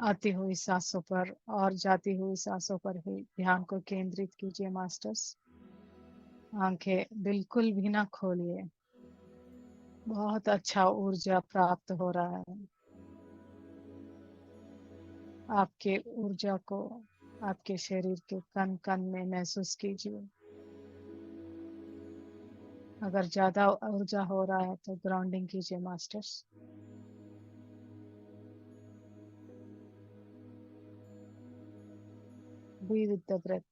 आती हुई सांसों पर और जाती हुई सांसों पर ही ध्यान को केंद्रित कीजिए मास्टर्स। आंखें बिल्कुल भी ना खोलिए। बहुत अच्छा ऊर्जा प्राप्त हो रहा है। आपके ऊर्जा को आपके शरीर के कण कण में महसूस कीजिए। अगर ज्यादा ऊर्जा हो रहा है तो ग्राउंडिंग कीजिए masters. Be with the breath.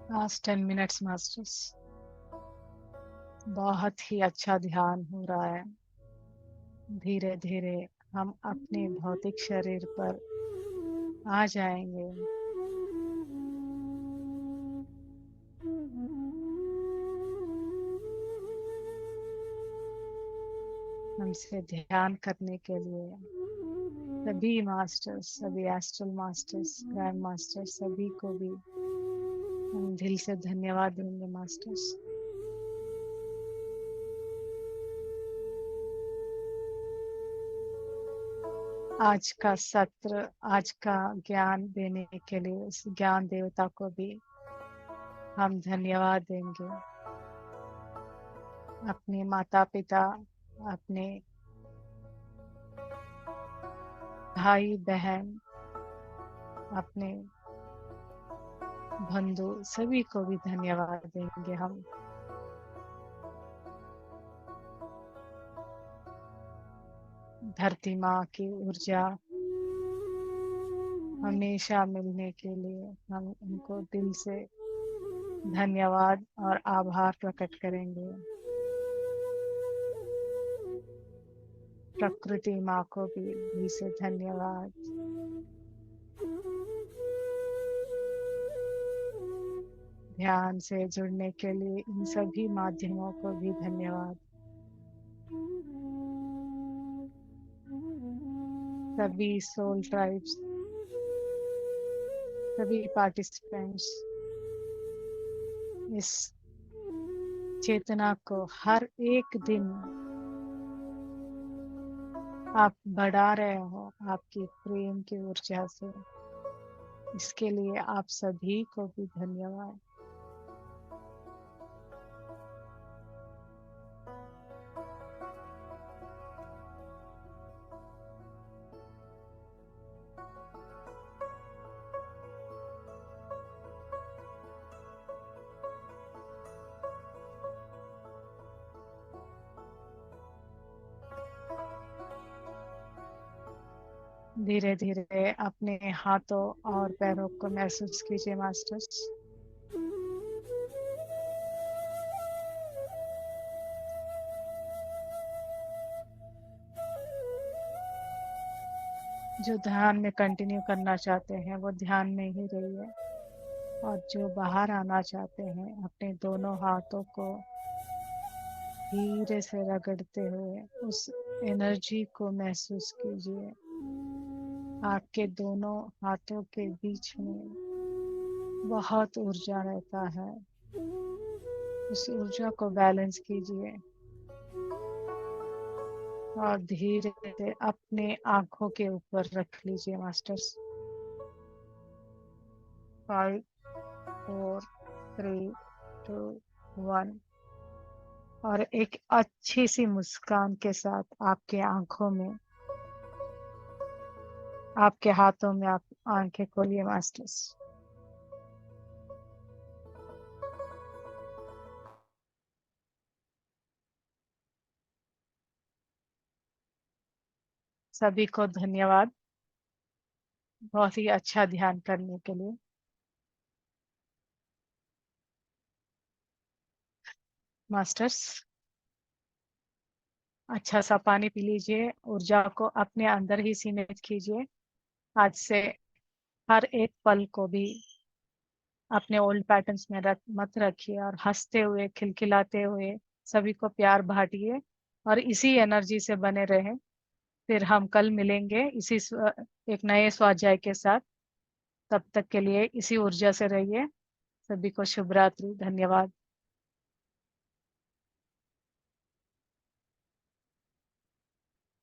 Last 10 minutes masters. बहुत ही अच्छा ध्यान हो रहा है। धीरे धीरे हम अपने भौतिक शरीर पर आ जाएंगे। हमसे ध्यान करने के लिए सभी मास्टर्स, सभी एस्ट्रल मास्टर्स, ग्रैंड मास्टर्स, सभी को भी हम दिल से धन्यवाद देंगे मास्टर्स। आज का सत्र, आज का ज्ञान देने के लिए उस ज्ञान देवता को भी हम धन्यवाद देंगे। अपने माता पिता, अपने भाई बहन, अपने बंधु, सभी को भी धन्यवाद देंगे हम। धरती माँ की ऊर्जा हमेशा मिलने के लिए हम उनको दिल से धन्यवाद और आभार प्रकट करेंगे। प्रकृति माँ को भी दिल से धन्यवाद। ध्यान से जुड़ने के लिए इन सभी माध्यमों को भी धन्यवाद। सभी सोल ट्राइब्स, सभी पार्टिसिपेंट्स इस चेतना को हर एक दिन आप बढ़ा रहे हो आपकी प्रेम की ऊर्जा से। इसके लिए आप सभी को भी धन्यवाद। धीरे धीरे अपने हाथों और पैरों को महसूस कीजिए मास्टर्स। जो ध्यान में कंटिन्यू करना चाहते हैं वो ध्यान में ही रहिए, और जो बाहर आना चाहते हैं अपने दोनों हाथों को धीरे से रगड़ते हुए उस एनर्जी को महसूस कीजिए। आपके दोनों हाथों के बीच में बहुत ऊर्जा रहता है। उस ऊर्जा को बैलेंस कीजिए और धीरे से अपने आंखों के ऊपर रख लीजिए मास्टर्स। 5, 4, 3, 2, 1 और एक अच्छी सी मुस्कान के साथ आपके आंखों में, आपके हाथों में आप आंखें खोलिए मास्टर्स। सभी को धन्यवाद बहुत ही अच्छा ध्यान करने के लिए। मास्टर्स अच्छा सा पानी पी लीजिए, ऊर्जा को अपने अंदर ही सीमित कीजिए। आज से हर एक पल को भी अपने ओल्ड पैटर्न्स में मत रखिए और हंसते हुए, खिलखिलाते हुए सभी को प्यार बांटिए और इसी एनर्जी से बने रहें। फिर हम कल मिलेंगे इसी एक नए स्वाध्याय के साथ। तब तक के लिए इसी ऊर्जा से रहिए। सभी को शुभ रात्रि। धन्यवाद।